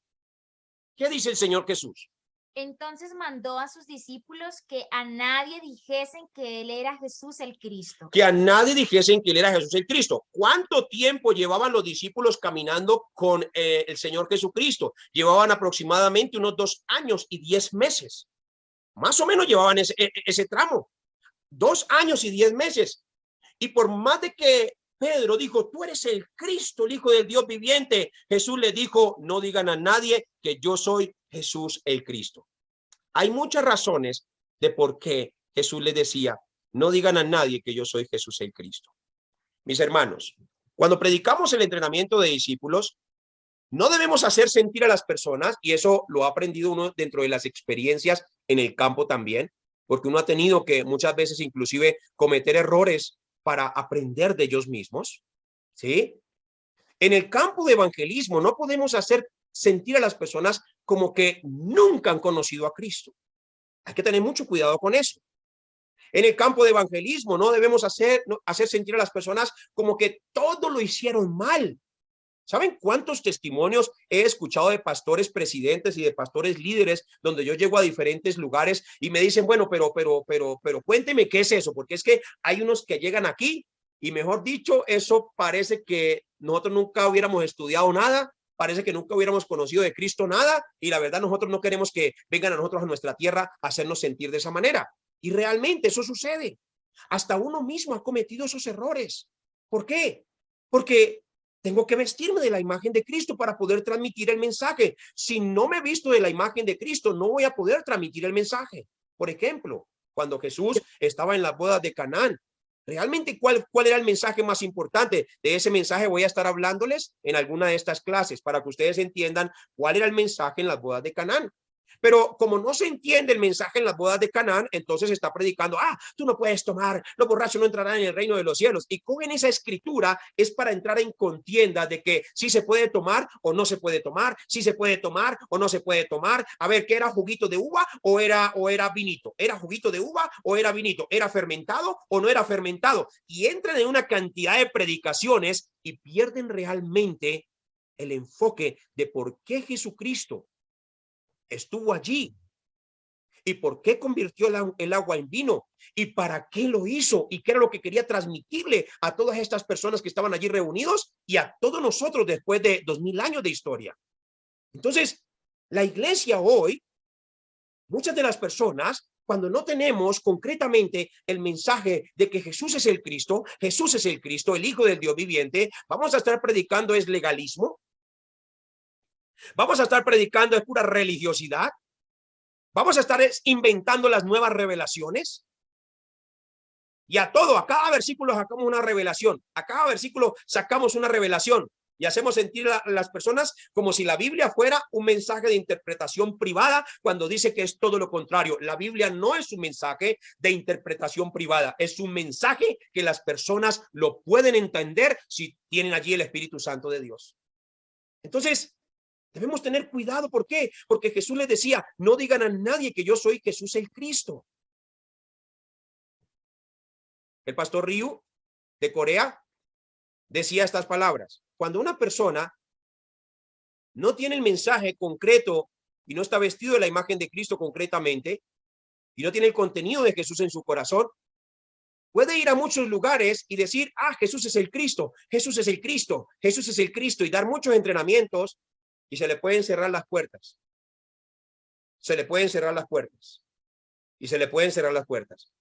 ¿Qué dice el Señor Jesús?
Entonces mandó a sus discípulos que a nadie dijesen que él era Jesús el Cristo.
Que a nadie dijesen que él era Jesús el Cristo. ¿Cuánto tiempo llevaban los discípulos caminando con el Señor Jesucristo? Llevaban aproximadamente unos 2 años y 10 meses. Más o menos llevaban ese tramo. 2 años y 10 meses. Y por más de que Pedro dijo, tú eres el Cristo, el Hijo del Dios viviente, Jesús le dijo, no digan a nadie que yo soy Jesús el Cristo. Hay muchas razones de por qué Jesús le decía, no digan a nadie que yo soy Jesús el Cristo. Mis hermanos, cuando predicamos el entrenamiento de discípulos, no debemos hacer sentir a las personas, y eso lo ha aprendido uno dentro de las experiencias en el campo también, porque uno ha tenido que muchas veces inclusive cometer errores para aprender de ellos mismos, ¿sí? En el campo de evangelismo no podemos hacer sentir a las personas como que nunca han conocido a Cristo. Hay que tener mucho cuidado con eso. En el campo de evangelismo no debemos hacer sentir a las personas como que todo lo hicieron mal. ¿Saben cuántos testimonios he escuchado de pastores presidentes y de pastores líderes donde yo llego a diferentes lugares y me dicen, bueno, pero cuénteme qué es eso? Porque es que hay unos que llegan aquí y, mejor dicho, eso parece que nosotros nunca hubiéramos estudiado nada, parece que nunca hubiéramos conocido de Cristo nada, y la verdad nosotros no queremos que vengan a nosotros a nuestra tierra a hacernos sentir de esa manera. Y realmente eso sucede. Hasta uno mismo ha cometido esos errores. ¿Por qué? Porque tengo que vestirme de la imagen de Cristo para poder transmitir el mensaje. Si no me visto de la imagen de Cristo, no voy a poder transmitir el mensaje. Por ejemplo, cuando Jesús estaba en las bodas de Canaán, realmente ¿cuál era el mensaje más importante? De ese mensaje voy a estar hablándoles en alguna de estas clases para que ustedes entiendan cuál era el mensaje en las bodas de Canaán. Pero como no se entiende el mensaje en las bodas de Canaán, entonces está predicando, tú no puedes tomar, los borrachos no entrarán en el reino de los cielos. Y cogen esa escritura, es para entrar en contienda de que si se puede tomar o no se puede tomar, si se puede tomar o no se puede tomar. A ver, ¿qué era juguito de uva o era vinito? ¿Era juguito de uva o era vinito? ¿Era fermentado o no era fermentado? Y entran en una cantidad de predicaciones y pierden realmente el enfoque de por qué Jesucristo estuvo allí y por qué convirtió el agua en vino y para qué lo hizo y qué era lo que quería transmitirle a todas estas personas que estaban allí reunidos y a todos nosotros después de 2000 años de historia. Entonces, la iglesia hoy, muchas de las personas, cuando no tenemos concretamente el mensaje de que Jesús es el Cristo, el Hijo del Dios viviente, vamos a estar predicando es legalismo. Vamos a estar predicando es pura religiosidad. Vamos a estar inventando las nuevas revelaciones. Y a cada versículo sacamos una revelación. A cada versículo sacamos una revelación. y hacemos sentir a las personas como si la Biblia fuera un mensaje de interpretación privada, cuando dice que es todo lo contrario. La Biblia no es un mensaje de interpretación privada, es un mensaje que las personas lo pueden entender si tienen allí el Espíritu Santo de Dios. Entonces, debemos tener cuidado. ¿Por qué? Porque Jesús les decía, no digan a nadie que yo soy Jesús el Cristo. El pastor Ryu de Corea decía estas palabras: cuando una persona no tiene el mensaje concreto y no está vestido de la imagen de Cristo concretamente y no tiene el contenido de Jesús en su corazón, puede ir a muchos lugares y decir, Jesús es el Cristo, Jesús es el Cristo, Jesús es el Cristo, y dar muchos entrenamientos, y se le pueden cerrar las puertas. Se le pueden cerrar las puertas. Y se le pueden cerrar las puertas.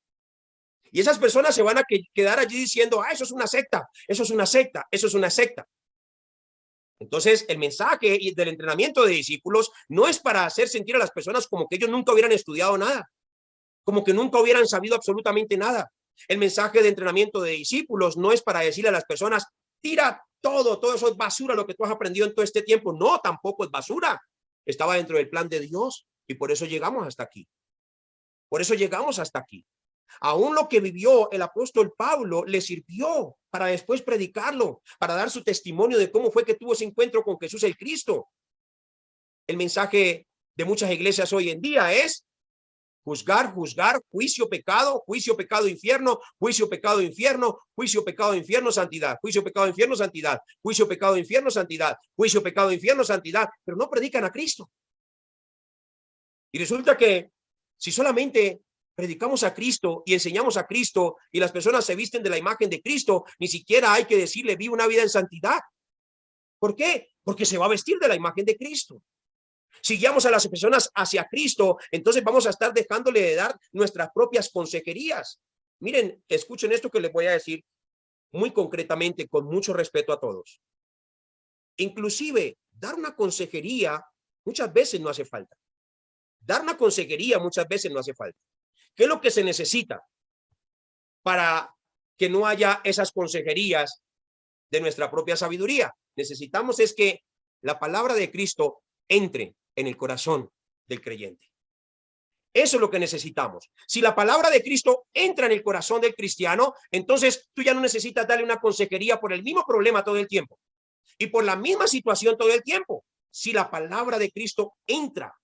Y esas personas se van a quedar allí diciendo, eso es una secta, eso es una secta, eso es una secta. Entonces, el mensaje del entrenamiento de discípulos no es para hacer sentir a las personas como que ellos nunca hubieran estudiado nada, como que nunca hubieran sabido absolutamente nada. El mensaje de entrenamiento de discípulos no es para decirle a las personas, tira todo eso es basura, lo que tú has aprendido en todo este tiempo. No, tampoco es basura. Estaba dentro del plan de Dios y por eso llegamos hasta aquí. Por eso llegamos hasta aquí. Aún lo que vivió el apóstol Pablo le sirvió para después predicarlo, para dar su testimonio de cómo fue que tuvo ese encuentro con Jesús el Cristo. El mensaje de muchas iglesias hoy en día es juzgar, juicio, pecado, infierno, juicio, pecado, infierno, juicio, pecado, infierno, santidad, juicio, pecado, infierno, santidad, juicio, pecado, infierno, santidad, juicio, pecado, infierno, santidad, pero no predican a Cristo. Y resulta que si solamente predicamos a Cristo y enseñamos a Cristo y las personas se visten de la imagen de Cristo, ni siquiera hay que decirle vive una vida en santidad. ¿Por qué? Porque se va a vestir de la imagen de Cristo. Si guiamos a las personas hacia Cristo, entonces vamos a estar dejándole de dar nuestras propias consejerías. Miren, escuchen esto que les voy a decir muy concretamente, con mucho respeto a todos. Inclusive, dar una consejería muchas veces no hace falta. Dar una consejería muchas veces no hace falta. ¿Qué es lo que se necesita para que no haya esas consejerías de nuestra propia sabiduría? Necesitamos es que la palabra de Cristo entre en el corazón del creyente. Eso es lo que necesitamos. Si la palabra de Cristo entra en el corazón del cristiano, entonces tú ya no necesitas darle una consejería por el mismo problema todo el tiempo y por la misma situación todo el tiempo. Si la palabra de Cristo entra,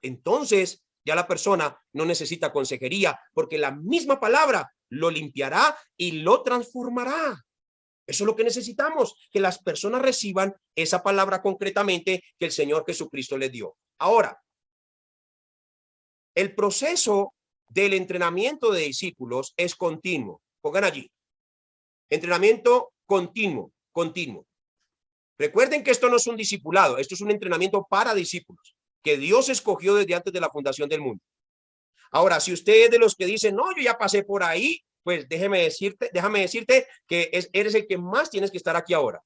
entonces ya la persona no necesita consejería, porque la misma palabra lo limpiará y lo transformará. Eso es lo que necesitamos, que las personas reciban esa palabra concretamente que el Señor Jesucristo les dio. Ahora, el proceso del entrenamiento de discípulos es continuo. Pongan allí. Entrenamiento continuo. Recuerden que esto no es un discipulado, esto es un entrenamiento para discípulos que Dios escogió desde antes de la fundación del mundo. Ahora, si usted es de los que dicen, no, yo ya pasé por ahí, pues déjame decirte que eres el que más tienes que estar aquí ahora.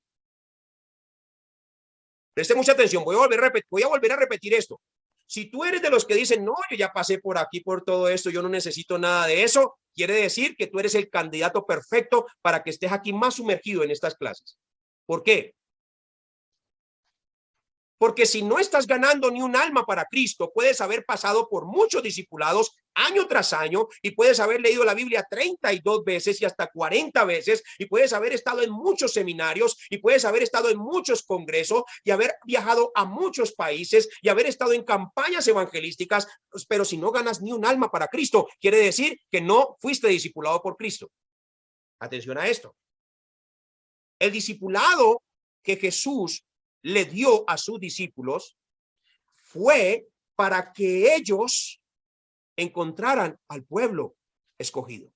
Preste mucha atención, voy a volver a repetir esto. Si tú eres de los que dicen, no, yo ya pasé por aquí, por todo esto, yo no necesito nada de eso, quiere decir que tú eres el candidato perfecto para que estés aquí más sumergido en estas clases. ¿Por qué? Porque si no estás ganando ni un alma para Cristo, puedes haber pasado por muchos discipulados año tras año y puedes haber leído la Biblia 32 veces y hasta 40 veces y puedes haber estado en muchos seminarios y puedes haber estado en muchos congresos y haber viajado a muchos países y haber estado en campañas evangelísticas, pero si no ganas ni un alma para Cristo, quiere decir que no fuiste discipulado por Cristo. Atención a esto. El discipulado que Jesús le dio a sus discípulos fue para que ellos encontraran al pueblo escogido.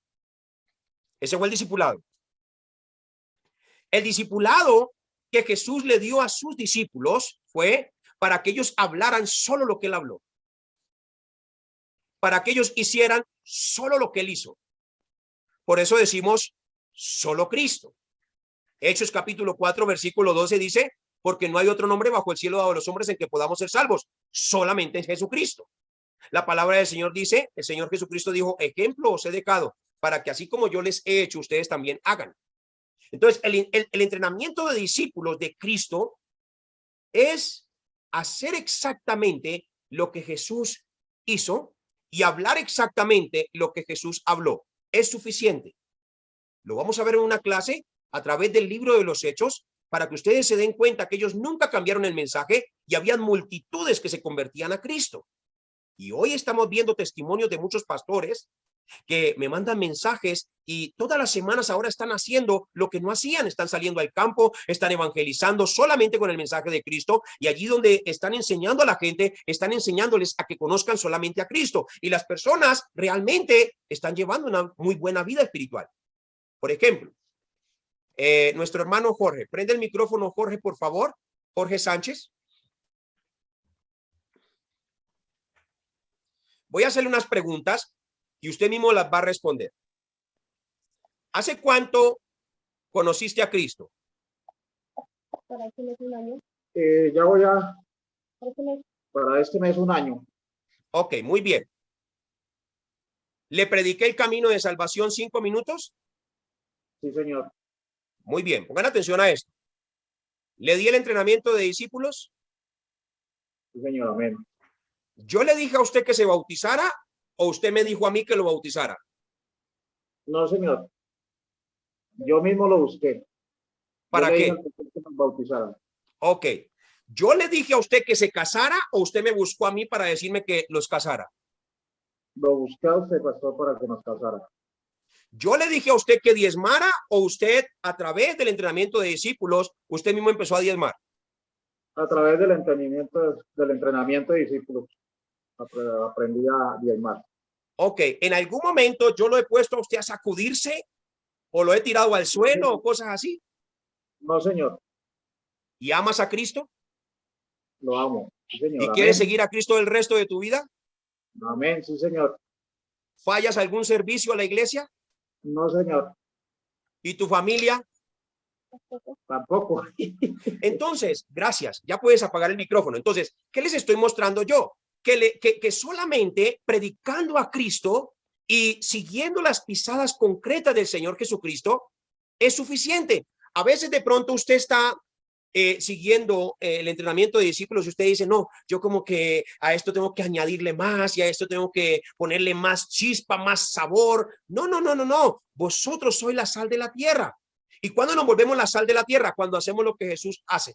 Ese fue el discipulado. El discipulado que Jesús le dio a sus discípulos fue para que ellos hablaran solo lo que él habló, para que ellos hicieran solo lo que él hizo. Por eso decimos solo Cristo. Hechos capítulo 4 versículo 12 dice, porque no hay otro nombre bajo el cielo dado a los hombres en que podamos ser salvos, solamente en Jesucristo. La palabra del Señor dice, el Señor Jesucristo dijo, ejemplo os he dejado, para que así como yo les he hecho, ustedes también hagan. Entonces, el entrenamiento de discípulos de Cristo es hacer exactamente lo que Jesús hizo y hablar exactamente lo que Jesús habló. Es suficiente. Lo vamos a ver en una clase a través del libro de los Hechos para que ustedes se den cuenta que ellos nunca cambiaron el mensaje y habían multitudes que se convertían a Cristo. Y hoy estamos viendo testimonios de muchos pastores que me mandan mensajes y todas las semanas ahora están haciendo lo que no hacían, están saliendo al campo, están evangelizando solamente con el mensaje de Cristo, y allí donde están enseñando a la gente, están enseñándoles a que conozcan solamente a Cristo, y las personas realmente están llevando una muy buena vida espiritual. Por ejemplo, nuestro hermano Jorge, prende el micrófono, Jorge, por favor. Jorge Sánchez. Voy a hacerle unas preguntas y usted mismo las va a responder. ¿Hace cuánto conociste a Cristo?
Para este mes un año.
Ya voy a,
Para este mes.
1 año.
Ok, muy bien. ¿Le prediqué el camino de salvación 5 minutos?
Sí, señor.
Muy bien, pongan atención a esto. ¿Le di el entrenamiento de discípulos?
Sí, señor. Amén.
¿Yo le dije a usted que se bautizara o usted me dijo a mí que lo bautizara?
No, señor. Yo mismo lo busqué.
¿Para
Yo le
qué?
dije al pastor que nos bautizara.
Ok. ¿Yo le dije a usted que se casara o usted me buscó a mí para decirme que los casara?
Lo busqué a usted, pastor, para que nos casara.
¿Yo le dije a usted que diezmara o usted a través del entrenamiento de discípulos, usted mismo empezó a diezmar?
A través del entrenamiento de discípulos, aprendí a diezmar.
Ok, ¿en algún momento yo lo he puesto a usted a sacudirse o lo he tirado al suelo o cosas así?
No, señor.
¿Y amas a Cristo?
Lo amo. Sí, señor.
¿Y
Amén.
quieres seguir a Cristo el resto de tu vida?
Amén. Sí, señor.
¿Fallas algún servicio a la iglesia?
No, señor.
¿Y tu familia?
Tampoco.
Entonces, gracias, ya puedes apagar el micrófono. Entonces, ¿qué les estoy mostrando yo? Que solamente predicando a Cristo y siguiendo las pisadas concretas del Señor Jesucristo es suficiente. A veces de pronto usted está siguiendo el entrenamiento de discípulos y usted dice, no, yo como que a esto tengo que añadirle más y a esto tengo que ponerle más chispa, más sabor. No, no, no, no, no. Vosotros sois la sal de la tierra. ¿Y cuándo nos volvemos la sal de la tierra? Cuando hacemos lo que Jesús hace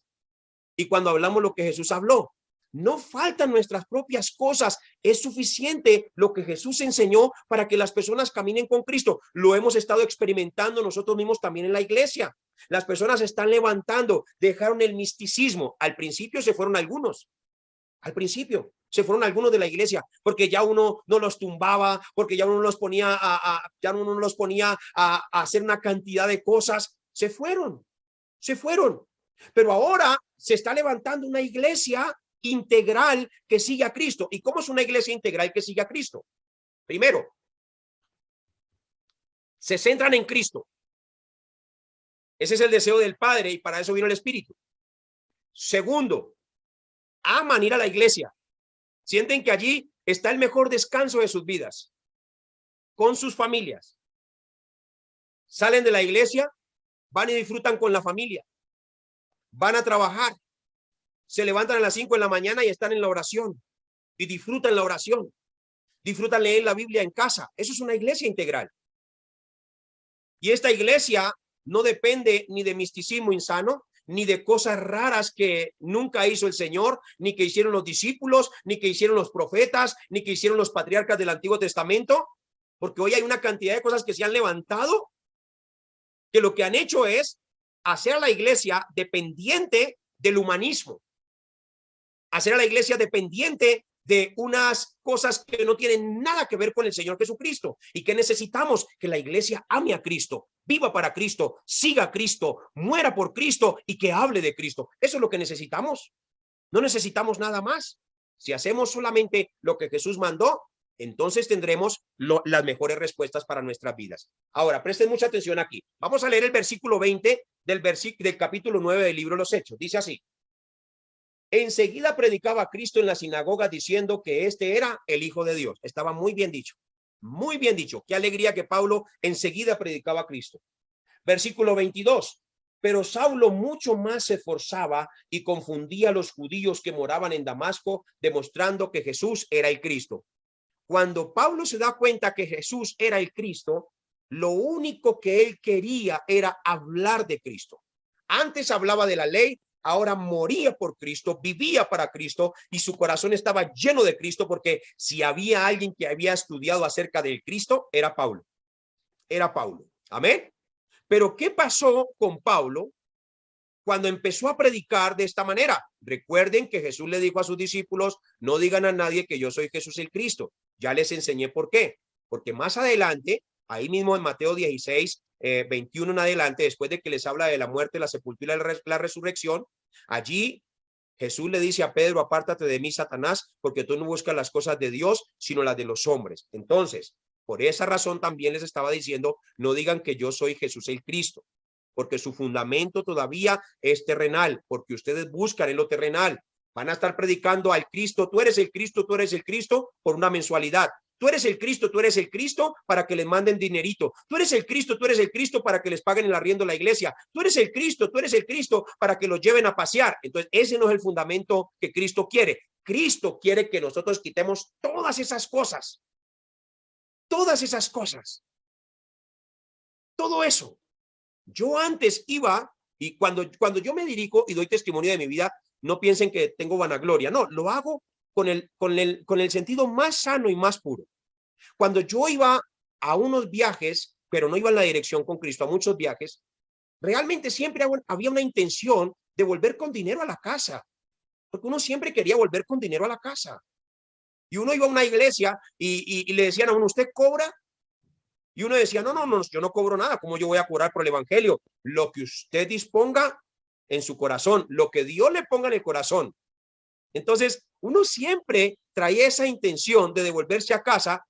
y cuando hablamos lo que Jesús habló. No faltan nuestras propias cosas. Es suficiente lo que Jesús enseñó para que las personas caminen con Cristo. Lo hemos estado experimentando nosotros mismos también en la iglesia. Las personas se están levantando, dejaron el misticismo. Al principio se fueron algunos. Al principio se fueron algunos de la iglesia porque ya uno no los tumbaba, porque ya uno los ponía a hacer una cantidad de cosas. Se fueron. Pero ahora se está levantando una iglesia integral que sigue a Cristo. ¿Y cómo es una iglesia integral que sigue a Cristo? Primero, se centran en Cristo. Ese es el deseo del Padre y para eso vino el Espíritu. Segundo, aman ir a la iglesia. Sienten que allí está el mejor descanso de sus vidas, con sus familias. Salen de la iglesia, van y disfrutan con la familia. Van a trabajar. Se levantan a las 5 de la mañana y están en la oración y disfrutan la oración, disfrutan leer la Biblia en casa. Eso es una iglesia integral. Y esta iglesia no depende ni de misticismo insano, ni de cosas raras que nunca hizo el Señor, ni que hicieron los discípulos, ni que hicieron los profetas, ni que hicieron los patriarcas del Antiguo Testamento, porque hoy hay una cantidad de cosas que se han levantado, que lo que han hecho es hacer a la iglesia dependiente del humanismo, hacer a la iglesia dependiente de unas cosas que no tienen nada que ver con el Señor Jesucristo. ¿Y que necesitamos? Que la iglesia ame a Cristo, viva para Cristo, siga a Cristo, muera por Cristo y que hable de Cristo. Eso es lo que necesitamos. No necesitamos nada más. Si hacemos solamente lo que Jesús mandó, entonces tendremos las mejores respuestas para nuestras vidas. Ahora, presten mucha atención aquí. Vamos a leer el versículo 20 del capítulo 9 del libro de los Hechos. Dice así: enseguida predicaba a Cristo en la sinagoga diciendo que este era el Hijo de Dios. Estaba muy bien dicho. Muy bien dicho. Qué alegría que Pablo enseguida predicaba a Cristo. Versículo 22. Pero Saulo mucho más se esforzaba y confundía a los judíos que moraban en Damasco, demostrando que Jesús era el Cristo. Cuando Pablo se da cuenta que Jesús era el Cristo, lo único que él quería era hablar de Cristo. Antes hablaba de la ley, ahora moría por Cristo, vivía para Cristo y su corazón estaba lleno de Cristo, porque si había alguien que había estudiado acerca del Cristo, era Pablo. Era Pablo. Amén. Pero ¿qué pasó con Pablo cuando empezó a predicar de esta manera? Recuerden que Jesús le dijo a sus discípulos, no digan a nadie que yo soy Jesús el Cristo. Ya les enseñé por qué. Porque más adelante, ahí mismo en Mateo 16, 21 en adelante, después de que les habla de la muerte, la sepultura y la resurrección, allí Jesús le dice a Pedro, apártate de mí, Satanás, porque tú no buscas las cosas de Dios, sino las de los hombres. Entonces, por esa razón también les estaba diciendo, no digan que yo soy Jesús el Cristo, porque su fundamento todavía es terrenal, porque ustedes buscan en lo terrenal. Van a estar predicando al Cristo, tú eres el Cristo, tú eres el Cristo, por una mensualidad. Tú eres el Cristo, tú eres el Cristo, para que les manden dinerito. Tú eres el Cristo, tú eres el Cristo, para que les paguen el arriendo de la iglesia. Tú eres el Cristo, tú eres el Cristo, para que los lleven a pasear. Entonces, ese no es el fundamento que Cristo quiere. Cristo quiere que nosotros quitemos todas esas cosas. Todas esas cosas. Todo eso. Yo antes iba, y cuando yo me dirijo y doy testimonio de mi vida, no piensen que tengo vanagloria. No, lo hago con el sentido más sano y más puro. Cuando yo iba a unos viajes, pero no iba en la dirección con Cristo, a muchos viajes, realmente siempre había una intención de volver con dinero a la casa, porque uno siempre quería volver con dinero a la casa. Y uno iba a una iglesia y le decían a uno, ¿usted cobra? Y uno decía, no, yo no cobro nada. ¿Cómo yo voy a cobrar por el evangelio? Lo que usted disponga en su corazón, lo que Dios le ponga en el corazón. Entonces, uno siempre traía esa intención de devolverse a casa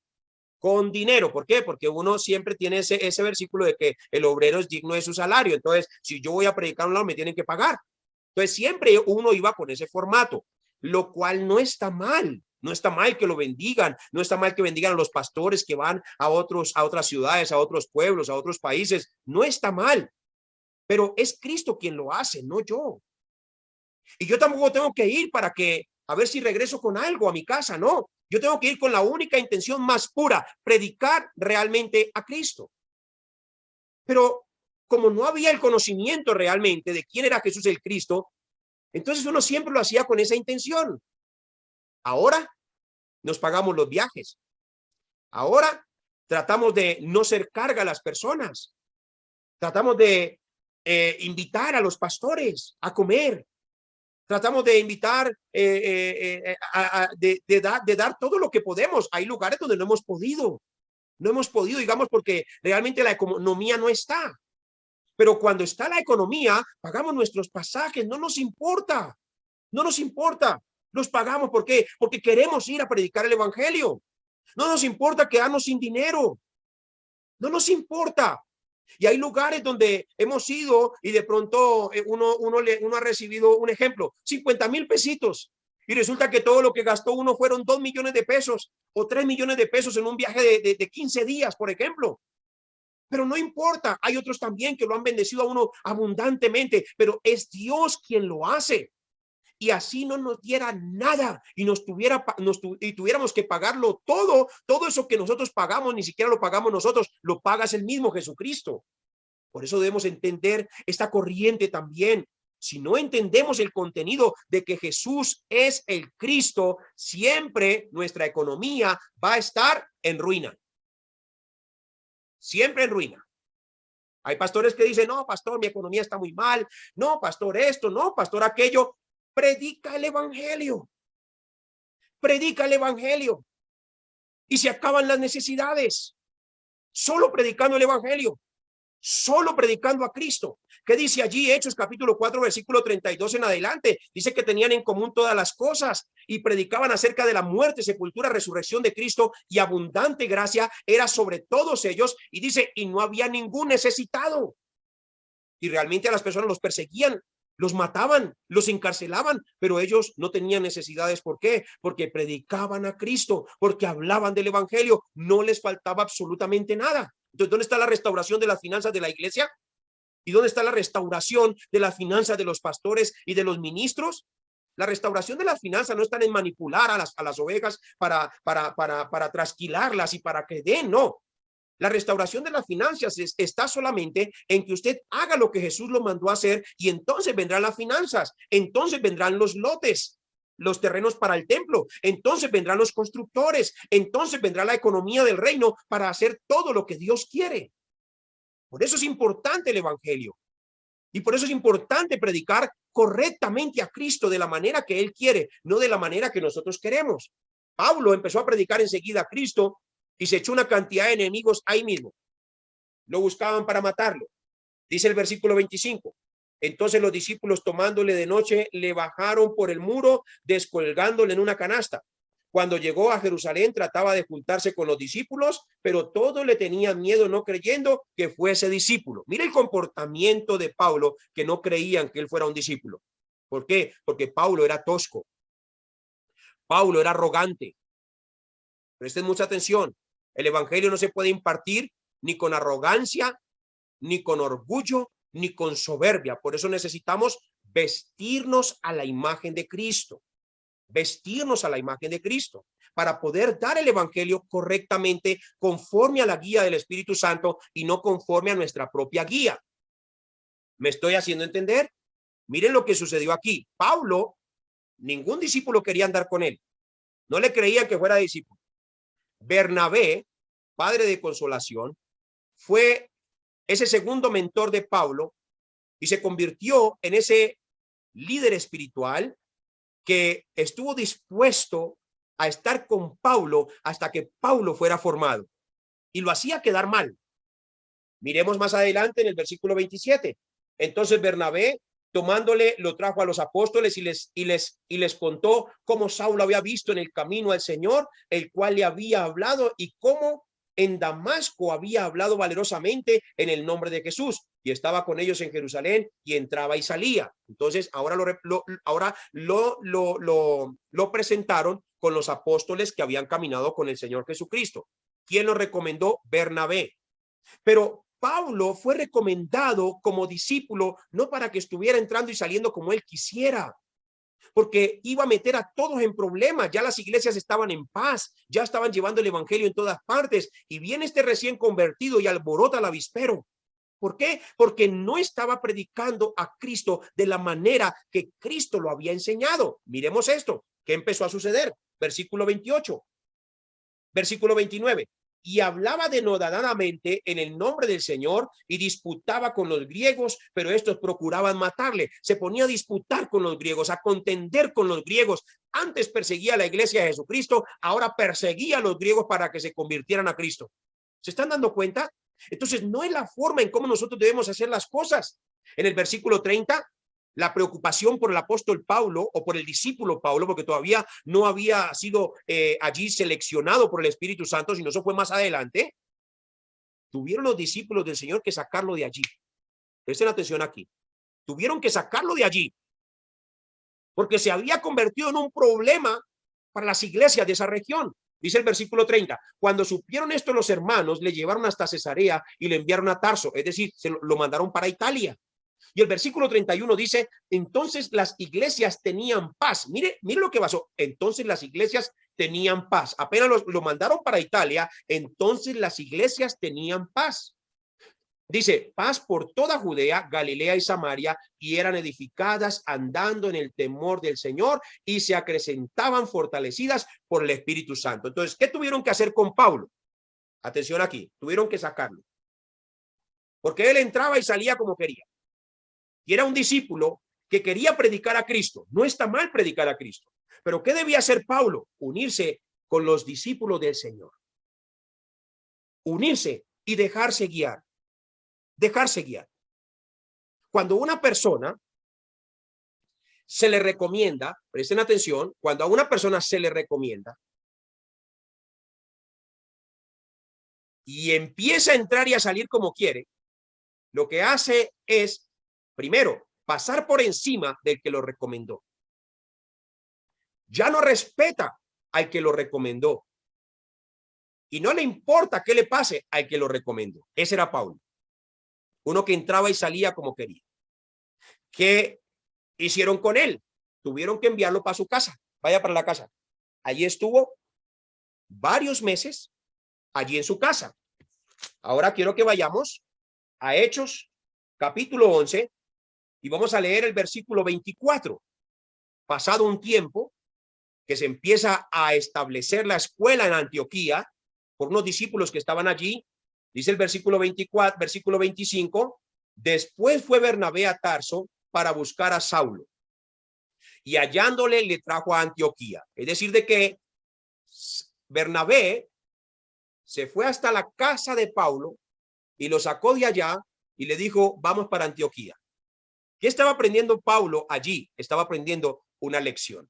con dinero. ¿Por qué? Porque uno siempre tiene ese versículo de que el obrero es digno de su salario. Entonces, si yo voy a predicar a un lado, me tienen que pagar. Entonces, siempre uno iba con ese formato, lo cual no está mal. No está mal que lo bendigan, no está mal que bendigan a los pastores que van a otras ciudades, a otros pueblos, a otros países. No está mal, pero es Cristo quien lo hace, no yo. Y yo tampoco tengo que ir para que a ver si regreso con algo a mi casa, no. Yo tengo que ir con la única intención más pura, predicar realmente a Cristo. Pero como no había el conocimiento realmente de quién era Jesús el Cristo, entonces uno siempre lo hacía con esa intención. Ahora nos pagamos los viajes. Ahora tratamos de no ser carga a las personas. Tratamos de invitar a los pastores a comer. Tratamos de invitar, de dar todo lo que podemos. Hay lugares donde no hemos podido. No hemos podido, digamos, porque realmente la economía no está. Pero cuando está la economía, pagamos nuestros pasajes. No nos importa. No nos importa. Los pagamos. ¿Por qué? Porque queremos ir a predicar el evangelio. No nos importa quedarnos sin dinero. No nos importa. Y hay lugares donde hemos ido y de pronto uno ha recibido, un ejemplo, 50,000 pesitos. Y resulta que todo lo que gastó uno fueron 2 millones de pesos o 3 millones de pesos en un viaje de 15 días, por ejemplo. Pero no importa. Hay otros también que lo han bendecido a uno abundantemente, pero es Dios quien lo hace. Y así no nos diera nada y tuviéramos que pagarlo todo eso que nosotros pagamos, ni siquiera lo pagamos nosotros, lo pagas el mismo Jesucristo. Por eso debemos entender esta corriente también. Si no entendemos el contenido de que Jesús es el Cristo, siempre nuestra economía va a estar en ruina. Siempre en ruina. Hay pastores que dicen, no, pastor, mi economía está muy mal. No, pastor, esto, no, pastor, aquello. Predica el evangelio. Predica el evangelio. Y se acaban las necesidades. Solo predicando el evangelio. Solo predicando a Cristo. ¿Qué dice allí? Hechos capítulo 4, versículo 32 en adelante. Dice que tenían en común todas las cosas y predicaban acerca de la muerte, sepultura, resurrección de Cristo, y abundante gracia era sobre todos ellos. Y dice, y no había ningún necesitado. Y realmente a las personas los perseguían, los mataban, los encarcelaban, pero ellos no tenían necesidades. ¿Por qué? Porque predicaban a Cristo, porque hablaban del evangelio, no les faltaba absolutamente nada. Entonces, ¿dónde está la restauración de las finanzas de la iglesia? ¿Y dónde está la restauración de las finanzas de los pastores y de los ministros? La restauración de las finanzas no está en manipular a las ovejas para trasquilarlas y para que den, no. La restauración de las finanzas está solamente en que usted haga lo que Jesús lo mandó a hacer, y entonces vendrán las finanzas, entonces vendrán los lotes, los terrenos para el templo, entonces vendrán los constructores, entonces vendrá la economía del reino para hacer todo lo que Dios quiere. Por eso es importante el evangelio, y por eso es importante predicar correctamente a Cristo de la manera que Él quiere, no de la manera que nosotros queremos. Pablo empezó a predicar enseguida a Cristo y se echó una cantidad de enemigos ahí mismo. Lo buscaban para matarlo. Dice el versículo 25. Entonces los discípulos, tomándole de noche, le bajaron por el muro, descolgándole en una canasta. Cuando llegó a Jerusalén, trataba de juntarse con los discípulos, pero todos le tenían miedo, no creyendo que fuese discípulo. Mira el comportamiento de Pablo, que no creían que él fuera un discípulo. ¿Por qué? Porque Pablo era tosco. Pablo era arrogante. Presten mucha atención. El evangelio no se puede impartir ni con arrogancia, ni con orgullo, ni con soberbia. Por eso necesitamos vestirnos a la imagen de Cristo. Vestirnos a la imagen de Cristo para poder dar el evangelio correctamente, conforme a la guía del Espíritu Santo y no conforme a nuestra propia guía. ¿Me estoy haciendo entender? Miren lo que sucedió aquí. Pablo, ningún discípulo quería andar con él. No le creían que fuera discípulo. Bernabé, padre de consolación, fue ese segundo mentor de Pablo y se convirtió en ese líder espiritual que estuvo dispuesto a estar con Pablo hasta que Pablo fuera formado, y lo hacía quedar mal. Miremos más adelante en el versículo 27. Entonces Bernabé, tomándole, lo trajo a los apóstoles y les contó cómo Saulo había visto en el camino al Señor, el cual le había hablado, y cómo en Damasco había hablado valerosamente en el nombre de Jesús, y estaba con ellos en Jerusalén y entraba y salía. Entonces ahora lo presentaron con los apóstoles que habían caminado con el Señor Jesucristo. ¿Quién lo recomendó? Bernabé. Pero Pablo fue recomendado como discípulo no para que estuviera entrando y saliendo como él quisiera, porque iba a meter a todos en problemas. Ya las iglesias estaban en paz, ya estaban llevando el evangelio en todas partes, y viene este recién convertido y alborota al avispero. ¿Por qué? Porque no estaba predicando a Cristo de la manera que Cristo lo había enseñado. Miremos esto. ¿Qué empezó a suceder? Versículo 28. Versículo 29. Y hablaba denodadamente en el nombre del Señor y disputaba con los griegos, pero estos procuraban matarle. Se ponía a disputar con los griegos, a contender con los griegos. Antes perseguía a la iglesia de Jesucristo, ahora perseguía a los griegos para que se convirtieran a Cristo. ¿Se están dando cuenta? Entonces no es la forma en cómo nosotros debemos hacer las cosas. En el versículo 30, la preocupación por el apóstol Pablo, o por el discípulo Pablo, porque todavía no había sido allí seleccionado por el Espíritu Santo, sino eso fue más adelante. Tuvieron los discípulos del Señor que sacarlo de allí. Presten atención aquí. Tuvieron que sacarlo de allí, porque se había convertido en un problema para las iglesias de esa región. Dice el versículo 30, cuando supieron esto los hermanos, le llevaron hasta Cesarea y le enviaron a Tarso, es decir, lo mandaron para Italia. Y el versículo 31 dice, entonces las iglesias tenían paz. Mire lo que pasó. Entonces las iglesias tenían paz. Apenas lo mandaron para Italia, entonces las iglesias tenían paz. Dice, paz por toda Judea, Galilea y Samaria, y eran edificadas andando en el temor del Señor y se acrecentaban fortalecidas por el Espíritu Santo. Entonces, ¿qué tuvieron que hacer con Pablo? Atención aquí, tuvieron que sacarlo, porque él entraba y salía como quería. Y era un discípulo que quería predicar a Cristo. No está mal predicar a Cristo, pero ¿qué debía hacer Pablo? Unirse con los discípulos del Señor. Unirse y dejarse guiar. Dejarse guiar. Cuando una persona se le recomienda, presten atención, cuando a una persona se le recomienda y empieza a entrar y a salir como quiere, lo que hace es, primero, pasar por encima del que lo recomendó. Ya no respeta al que lo recomendó y no le importa qué le pase al que lo recomendó. Ese era Pablo. uno que entraba y salía como quería. ¿Qué hicieron con él? Tuvieron que enviarlo para su casa. Vaya para la casa. Allí estuvo varios meses, allí en su casa. Ahora quiero que vayamos a Hechos, capítulo 11, y vamos a leer el versículo 24. Pasado un tiempo que se empieza a establecer la escuela en Antioquía por unos discípulos que estaban allí, dice el versículo 24, versículo 25, después fue Bernabé a Tarso para buscar a Saulo, y hallándole le trajo a Antioquía. Es decir, de que Bernabé se fue hasta la casa de Pablo y lo sacó de allá y le dijo, vamos para Antioquía. ¿Qué estaba aprendiendo Pablo allí? Estaba aprendiendo una lección.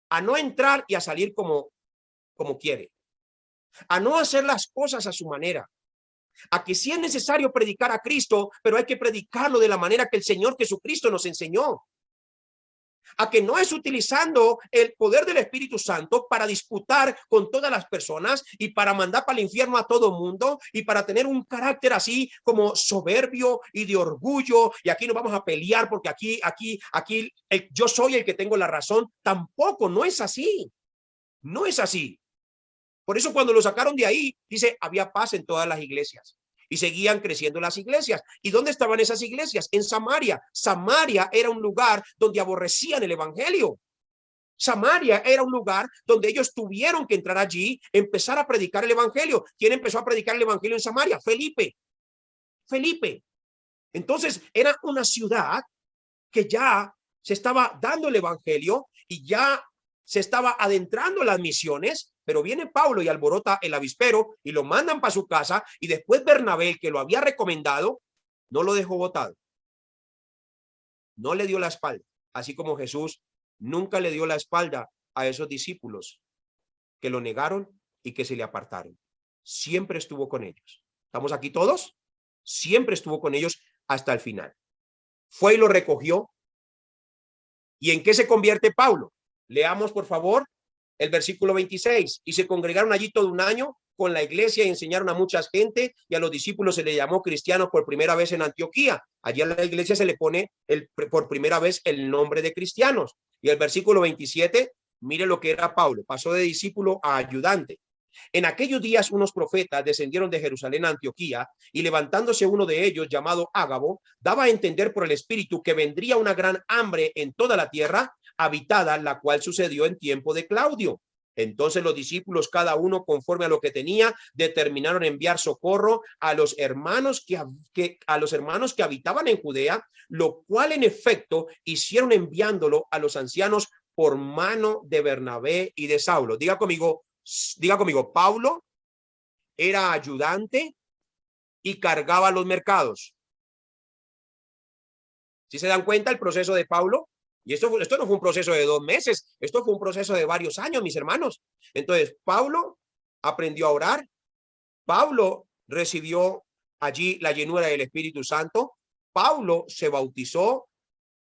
A no entrar y a salir como quiere. A no hacer las cosas a su manera. A que sí es necesario predicar a Cristo, pero hay que predicarlo de la manera que el Señor Jesucristo nos enseñó. A que no es utilizando el poder del Espíritu Santo para disputar con todas las personas y para mandar para el infierno a todo mundo y para tener un carácter así como soberbio y de orgullo, y aquí nos vamos a pelear porque aquí yo soy el que tengo la razón. Tampoco, no es así. No es así. Por eso cuando lo sacaron de ahí, dice, había paz en todas las iglesias. Y seguían creciendo las iglesias. ¿Y dónde estaban esas iglesias? En Samaria. Samaria era un lugar donde aborrecían el evangelio. Samaria era un lugar donde ellos tuvieron que entrar allí, empezar a predicar el evangelio. ¿Quién empezó a predicar el evangelio en Samaria? Felipe. Entonces era una ciudad que ya se estaba dando el evangelio y ya se estaba adentrando las misiones. Pero viene Pablo y alborota el avispero y lo mandan para su casa, y después Bernabé, el que lo había recomendado, no lo dejó botado. No le dio la espalda, así como Jesús nunca le dio la espalda a esos discípulos que lo negaron y que se le apartaron. Siempre estuvo con ellos. ¿Estamos aquí todos? Siempre estuvo con ellos hasta el final. Fue y lo recogió. ¿Y en qué se convierte Pablo? Leamos, por favor, el versículo 26, y se congregaron allí todo un año con la iglesia y enseñaron a mucha gente, y a los discípulos se les llamó cristianos por primera vez en Antioquía. Allí a la iglesia se le pone por primera vez el nombre de cristianos. Y el versículo 27, mire lo que era Pablo, pasó de discípulo a ayudante. En aquellos días unos profetas descendieron de Jerusalén a Antioquía, y levantándose uno de ellos llamado Ágabo, daba a entender por el Espíritu que vendría una gran hambre en toda la tierra habitada, la cual sucedió en tiempo de Claudio. Entonces los discípulos, cada uno conforme a lo que tenía, determinaron enviar socorro a los hermanos que habitaban en Judea, lo cual en efecto hicieron, enviándolo a los ancianos por mano de Bernabé y de Saulo. Diga conmigo, Pablo era ayudante y cargaba los mercados. ¿Sí se dan cuenta el proceso de Pablo? Y esto no fue un proceso de 2 meses, esto fue un proceso de varios años, mis hermanos. Entonces, Pablo aprendió a orar, Pablo recibió allí la llenura del Espíritu Santo, Pablo se bautizó,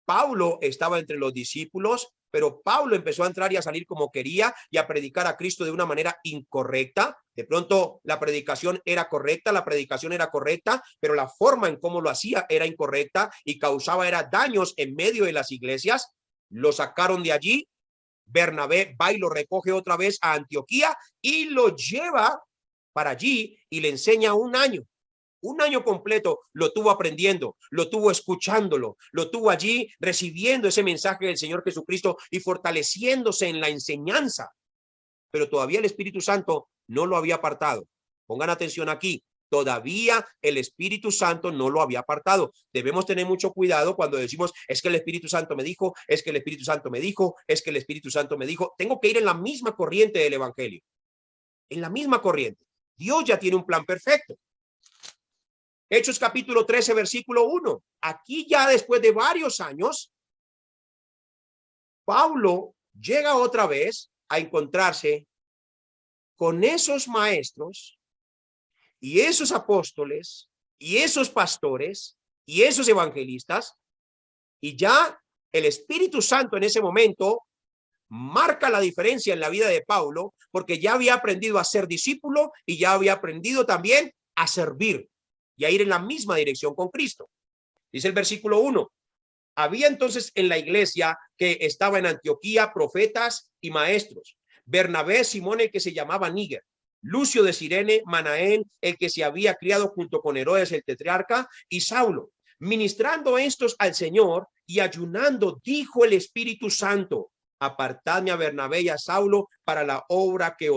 Pablo estaba entre los discípulos, pero Pablo empezó a entrar y a salir como quería y a predicar a Cristo de una manera incorrecta. De pronto la predicación era correcta, pero la forma en cómo lo hacía era incorrecta y causaba daños en medio de las iglesias. Lo sacaron de allí. Bernabé va y lo recoge otra vez a Antioquía y lo lleva para allí y le enseña un año. Un año completo lo tuvo aprendiendo, lo tuvo escuchándolo, lo tuvo allí recibiendo ese mensaje del Señor Jesucristo y fortaleciéndose en la enseñanza. Pero todavía el Espíritu Santo no lo había apartado. Pongan atención aquí. Todavía el Espíritu Santo no lo había apartado. Debemos tener mucho cuidado cuando decimos, es que el Espíritu Santo me dijo, es que el Espíritu Santo me dijo, es que el Espíritu Santo me dijo. Tengo que ir en la misma corriente del Evangelio. En la misma corriente. Dios ya tiene un plan perfecto. Hechos capítulo 13, versículo 1. Aquí ya después de varios años, Pablo llega otra vez a encontrarse con esos maestros y esos apóstoles y esos pastores y esos evangelistas, y ya el Espíritu Santo en ese momento marca la diferencia en la vida de Pablo, porque ya había aprendido a ser discípulo y ya había aprendido también a servir. y a ir en la misma dirección con Cristo. Dice el versículo 1. Había entonces en la iglesia que estaba en Antioquía profetas y maestros. Bernabé, Simón, el que se llamaba Níger, Lucio de Cirene, Manaén, el que se había criado junto con Herodes el tetrarca, y Saulo. Ministrando estos al Señor y ayunando, dijo el Espíritu Santo: apartadme a Bernabé y a Saulo para la obra que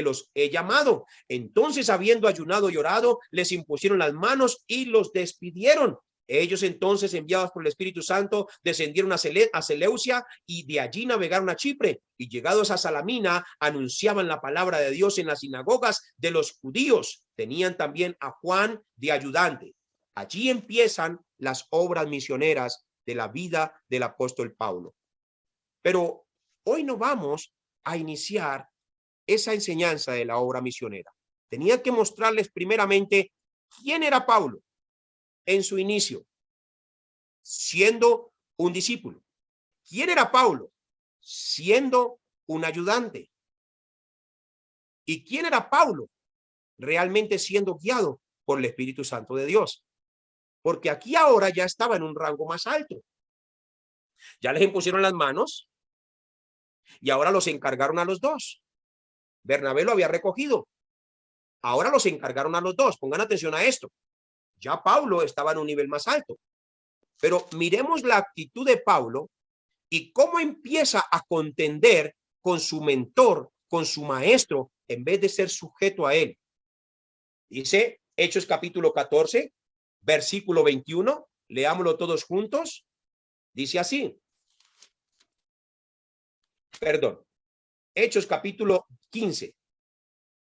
los he llamado. Entonces, habiendo ayunado y orado, les impusieron las manos y los despidieron. Ellos entonces, enviados por el Espíritu Santo, descendieron a Seleucia y de allí navegaron a Chipre, y llegados a Salamina anunciaban la palabra de Dios en las sinagogas de los judíos. Tenían también a Juan de ayudante. Allí empiezan las obras misioneras de la vida del apóstol Pablo. Pero hoy no vamos a iniciar esa enseñanza de la obra misionera. Tenía que mostrarles primeramente quién era Pablo en su inicio, siendo un discípulo. ¿Quién era Pablo? Siendo un ayudante. ¿Y quién era Pablo? Realmente siendo guiado por el Espíritu Santo de Dios. Porque aquí ahora ya estaba en un rango más alto. Ya les impusieron las manos y ahora los encargaron a los dos. Bernabé lo había recogido. Ahora los encargaron a los dos. Pongan atención a esto. Ya Pablo estaba en un nivel más alto. Pero miremos la actitud de Pablo y cómo empieza a contender con su mentor, con su maestro, en vez de ser sujeto a él. Dice Hechos capítulo 14, versículo 21. Leámoslo todos juntos. Dice así. Perdón. Hechos capítulo 15,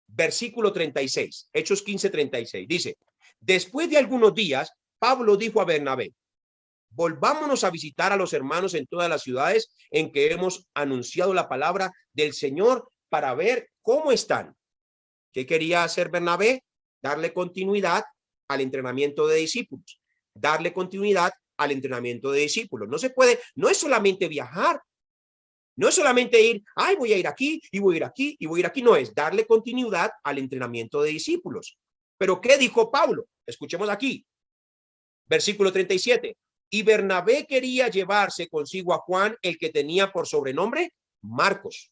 versículo 36. Hechos 15, 36. Dice: después de algunos días, Pablo dijo a Bernabé: volvámonos a visitar a los hermanos en todas las ciudades en que hemos anunciado la palabra del Señor para ver cómo están. ¿Qué quería hacer Bernabé? Darle continuidad al entrenamiento de discípulos. Darle continuidad al entrenamiento de discípulos. No se puede, no es solamente viajar. No es solamente ir, ay, voy a ir aquí y voy a ir aquí y voy a ir aquí. No, es darle continuidad al entrenamiento de discípulos. Pero ¿qué dijo Pablo? Escuchemos aquí. Versículo 37. Y Bernabé quería llevarse consigo a Juan, el que tenía por sobrenombre Marcos.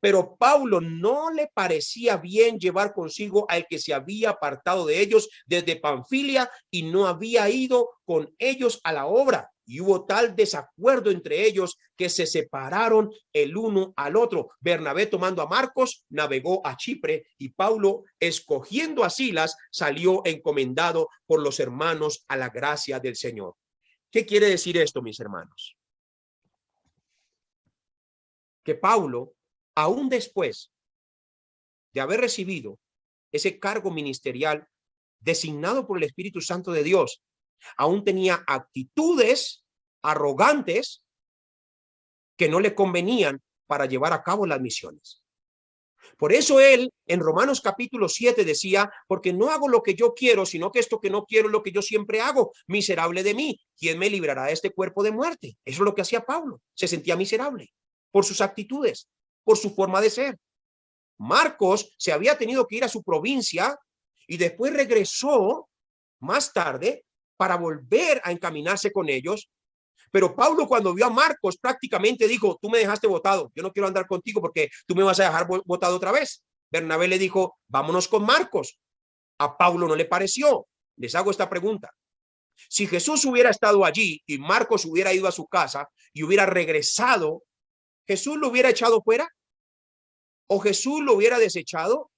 Pero Pablo no le parecía bien llevar consigo al que se había apartado de ellos desde Panfilia y no había ido con ellos a la obra. Y hubo tal desacuerdo entre ellos que se separaron el uno al otro. Bernabé, tomando a Marcos, navegó a Chipre, y Pablo, escogiendo a Silas, salió encomendado por los hermanos a la gracia del Señor. ¿Qué quiere decir esto, mis hermanos? Que Pablo, aún después de haber recibido ese cargo ministerial designado por el Espíritu Santo de Dios, aún tenía actitudes arrogantes que no le convenían para llevar a cabo las misiones. Por eso él en Romanos capítulo 7 decía: porque no hago lo que yo quiero, sino que esto que no quiero es lo que yo siempre hago. Miserable de mí, ¿quién me librará de este cuerpo de muerte? Eso es lo que hacía Pablo. Se sentía miserable por sus actitudes, por su forma de ser. Marcos se había tenido que ir a su provincia y después regresó más tarde para volver a encaminarse con ellos. Pero Pablo, cuando vio a Marcos, prácticamente dijo: tú me dejaste botado, yo no quiero andar contigo porque tú me vas a dejar botado otra vez. Bernabé le dijo: vámonos con Marcos. A Pablo no le pareció. Les hago esta pregunta: si Jesús hubiera estado allí y Marcos hubiera ido a su casa y hubiera regresado, ¿Jesús lo hubiera echado fuera? ¿O Jesús lo hubiera desechado?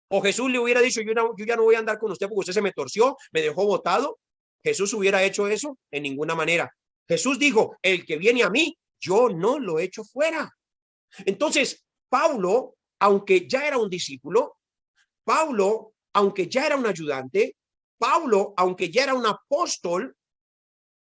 ¿O Jesús le hubiera dicho: yo ya no voy a andar con usted porque usted se me torció, me dejó botado? ¿Jesús hubiera hecho eso? En ninguna manera. Jesús dijo: el que viene a mí, yo no lo echo fuera. Entonces, Pablo, aunque ya era un discípulo, Pablo, aunque ya era un ayudante, Pablo, aunque ya era un apóstol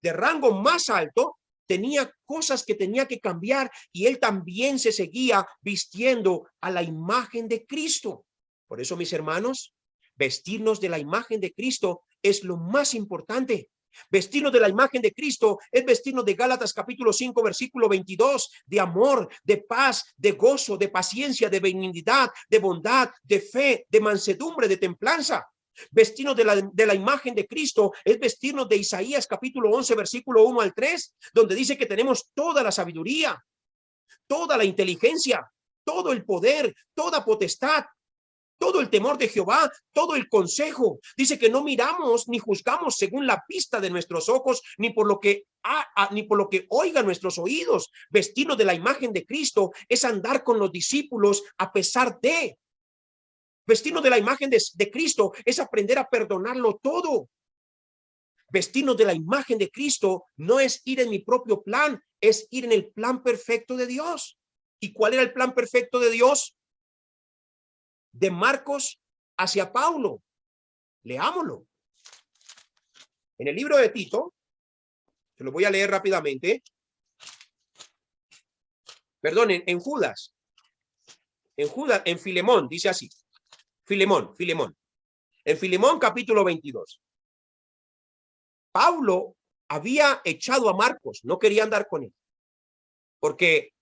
de rango más alto, tenía cosas que tenía que cambiar, y él también se seguía vistiendo a la imagen de Cristo. Por eso, mis hermanos, vestirnos de la imagen de Cristo es lo más importante. Vestirnos de la imagen de Cristo es vestirnos de Gálatas capítulo 5 versículo 22, de amor, de paz, de gozo, de paciencia, de benignidad, de bondad, de fe, de mansedumbre, de templanza. Vestirnos de la imagen de Cristo es vestirnos de Isaías capítulo 11, versículo 1 al 3, donde dice que tenemos toda la sabiduría, toda la inteligencia, todo el poder, toda potestad, todo el temor de Jehová, todo el consejo. Dice que no miramos ni juzgamos según la vista de nuestros ojos, ni por lo que oigan nuestros oídos. Vestirnos de la imagen de Cristo es andar con los discípulos a pesar de. Vestirnos de la imagen de Cristo es aprender a perdonarlo todo. Vestirnos de la imagen de Cristo no es ir en mi propio plan, es ir en el plan perfecto de Dios. ¿Y cuál era el plan perfecto de Dios? De Marcos hacia Pablo. Leámoslo. En el libro de Tito, se lo voy a leer rápidamente. Perdón, en Judas. En Filemón, dice así. Filemón. En Filemón capítulo 22. Pablo había echado a Marcos, no quería andar con él, porque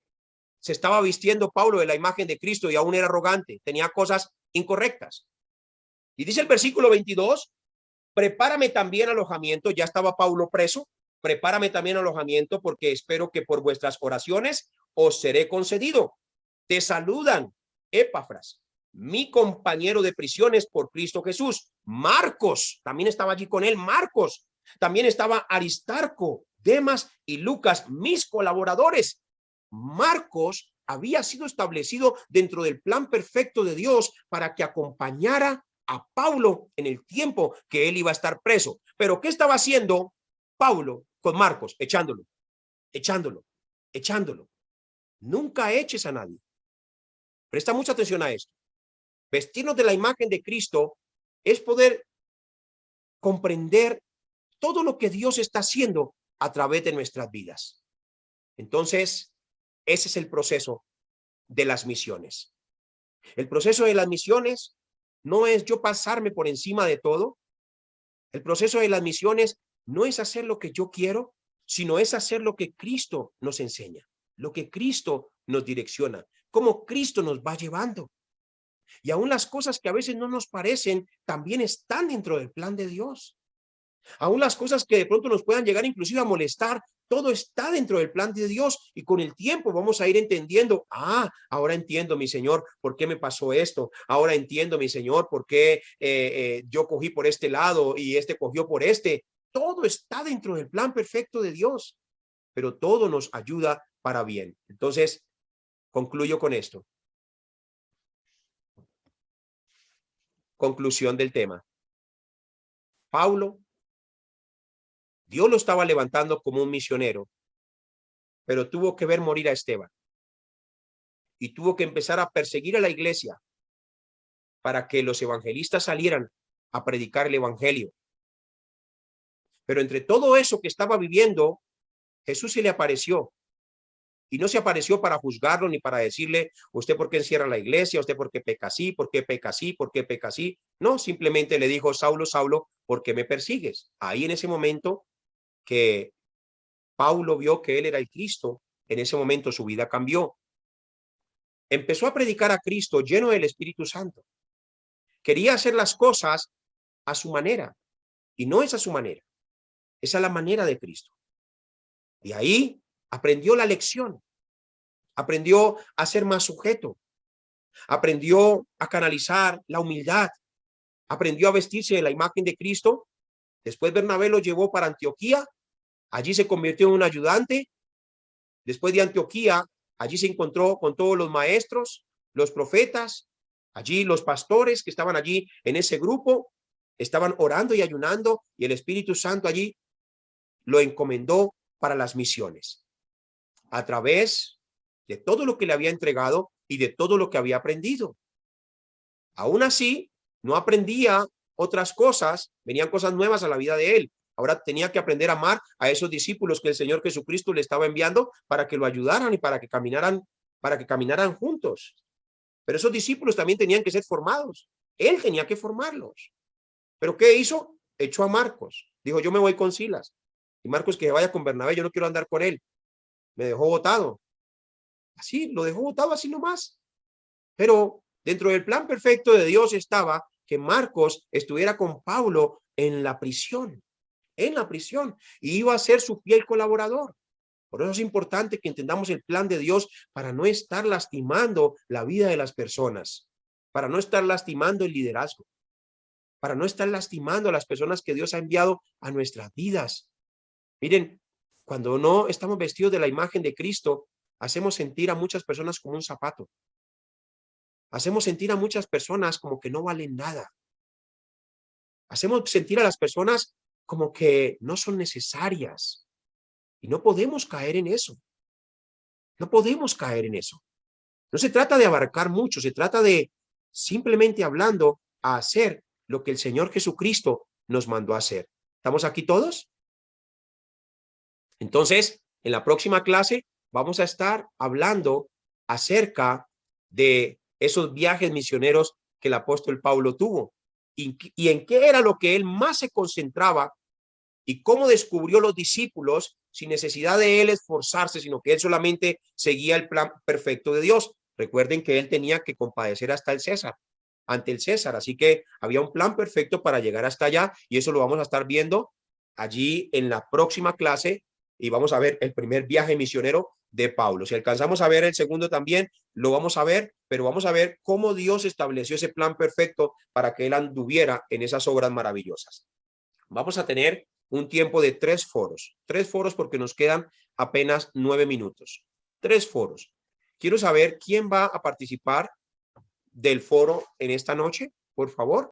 se estaba vistiendo Pablo de la imagen de Cristo y aún era arrogante, tenía cosas incorrectas. Y dice el versículo 22, prepárame también alojamiento, ya estaba Pablo preso, prepárame también alojamiento porque espero que por vuestras oraciones os seré concedido. Te saludan Epafras, mi compañero de prisiones por Cristo Jesús. Marcos, también estaba allí con él, Marcos. También estaba Aristarco, Demas y Lucas, mis colaboradores. Marcos había sido establecido dentro del plan perfecto de Dios para que acompañara a Pablo en el tiempo que él iba a estar preso. Pero ¿qué estaba haciendo Pablo con Marcos? Echándolo. Nunca eches a nadie. Presta mucha atención a esto. Vestirnos de la imagen de Cristo es poder comprender todo lo que Dios está haciendo a través de nuestras vidas. Entonces, ese es el proceso de las misiones. El proceso de las misiones no es yo pasarme por encima de todo. El proceso de las misiones no es hacer lo que yo quiero, sino es hacer lo que Cristo nos enseña, lo que Cristo nos direcciona, cómo Cristo nos va llevando. Y aún las cosas que a veces no nos parecen, también están dentro del plan de Dios. Aún las cosas que de pronto nos puedan llegar inclusive a molestar, todo está dentro del plan de Dios y con el tiempo vamos a ir entendiendo, ahora entiendo, mi Señor, por qué me pasó esto. Ahora entiendo, mi Señor, por qué yo cogí por este lado y este cogió por este. Todo está dentro del plan perfecto de Dios, pero todo nos ayuda para bien. Entonces, concluyo con esto. Conclusión del tema. Pablo, Dios lo estaba levantando como un misionero, pero tuvo que ver morir a Esteban y tuvo que empezar a perseguir a la iglesia para que los evangelistas salieran a predicar el evangelio. Pero entre todo eso que estaba viviendo, Jesús se le apareció y no se apareció para juzgarlo ni para decirle, usted por qué encierra la iglesia, usted por qué peca así, por qué peca así, por qué peca así. No, simplemente le dijo, Saulo, Saulo, ¿por qué me persigues? Ahí en ese momento que Pablo vio que él era el Cristo, en ese momento su vida cambió. Empezó a predicar a Cristo lleno del Espíritu Santo. Quería hacer las cosas a su manera y no es a su manera. Esa es la manera de Cristo. Y ahí aprendió la lección. Aprendió a ser más sujeto. Aprendió a canalizar la humildad. Aprendió a vestirse de la imagen de Cristo. Después Bernabé lo llevó para Antioquía. Allí se convirtió en un ayudante. Después de Antioquía, allí se encontró con todos los maestros, los profetas, allí los pastores que estaban allí en ese grupo, estaban orando y ayunando y el Espíritu Santo allí lo encomendó para las misiones. A través de todo lo que le había entregado y de todo lo que había aprendido. Aún así, no aprendía otras cosas, venían cosas nuevas a la vida de él. Ahora tenía que aprender a amar a esos discípulos que el Señor Jesucristo le estaba enviando para que lo ayudaran y para que caminaran juntos. Pero esos discípulos también tenían que ser formados. Él tenía que formarlos. ¿Pero qué hizo? Echó a Marcos. Dijo, yo me voy con Silas. Y Marcos que se vaya con Bernabé, yo no quiero andar con él. Me dejó botado. Así, lo dejó botado así nomás. Pero dentro del plan perfecto de Dios estaba que Marcos estuviera con Pablo en la prisión, y iba a ser su fiel colaborador. Por eso es importante que entendamos el plan de Dios para no estar lastimando la vida de las personas, para no estar lastimando el liderazgo, para no estar lastimando a las personas que Dios ha enviado a nuestras vidas. Miren, cuando no estamos vestidos de la imagen de Cristo, hacemos sentir a muchas personas como un zapato. Hacemos sentir a muchas personas como que no valen nada. Hacemos sentir a las personas como que no son necesarias. Y no podemos caer en eso. No podemos caer en eso. No se trata de abarcar mucho, se trata de simplemente hablando a hacer lo que el Señor Jesucristo nos mandó a hacer. ¿Estamos aquí todos? Entonces, en la próxima clase vamos a estar hablando acerca de esos viajes misioneros que el apóstol Pablo tuvo y en qué era lo que él más se concentraba y cómo descubrió los discípulos sin necesidad de él esforzarse, sino que él solamente seguía el plan perfecto de Dios. Recuerden que él tenía que compadecer hasta el César, ante el César, así que había un plan perfecto para llegar hasta allá y eso lo vamos a estar viendo allí en la próxima clase y vamos a ver el primer viaje misionero de Pablo. Si alcanzamos a ver el segundo también, lo vamos a ver, pero vamos a ver cómo Dios estableció ese plan perfecto para que él anduviera en esas obras maravillosas. Vamos a tener un tiempo de 3 foros porque nos quedan apenas 9 minutos. 3 foros. Quiero saber quién va a participar del foro en esta noche, por favor.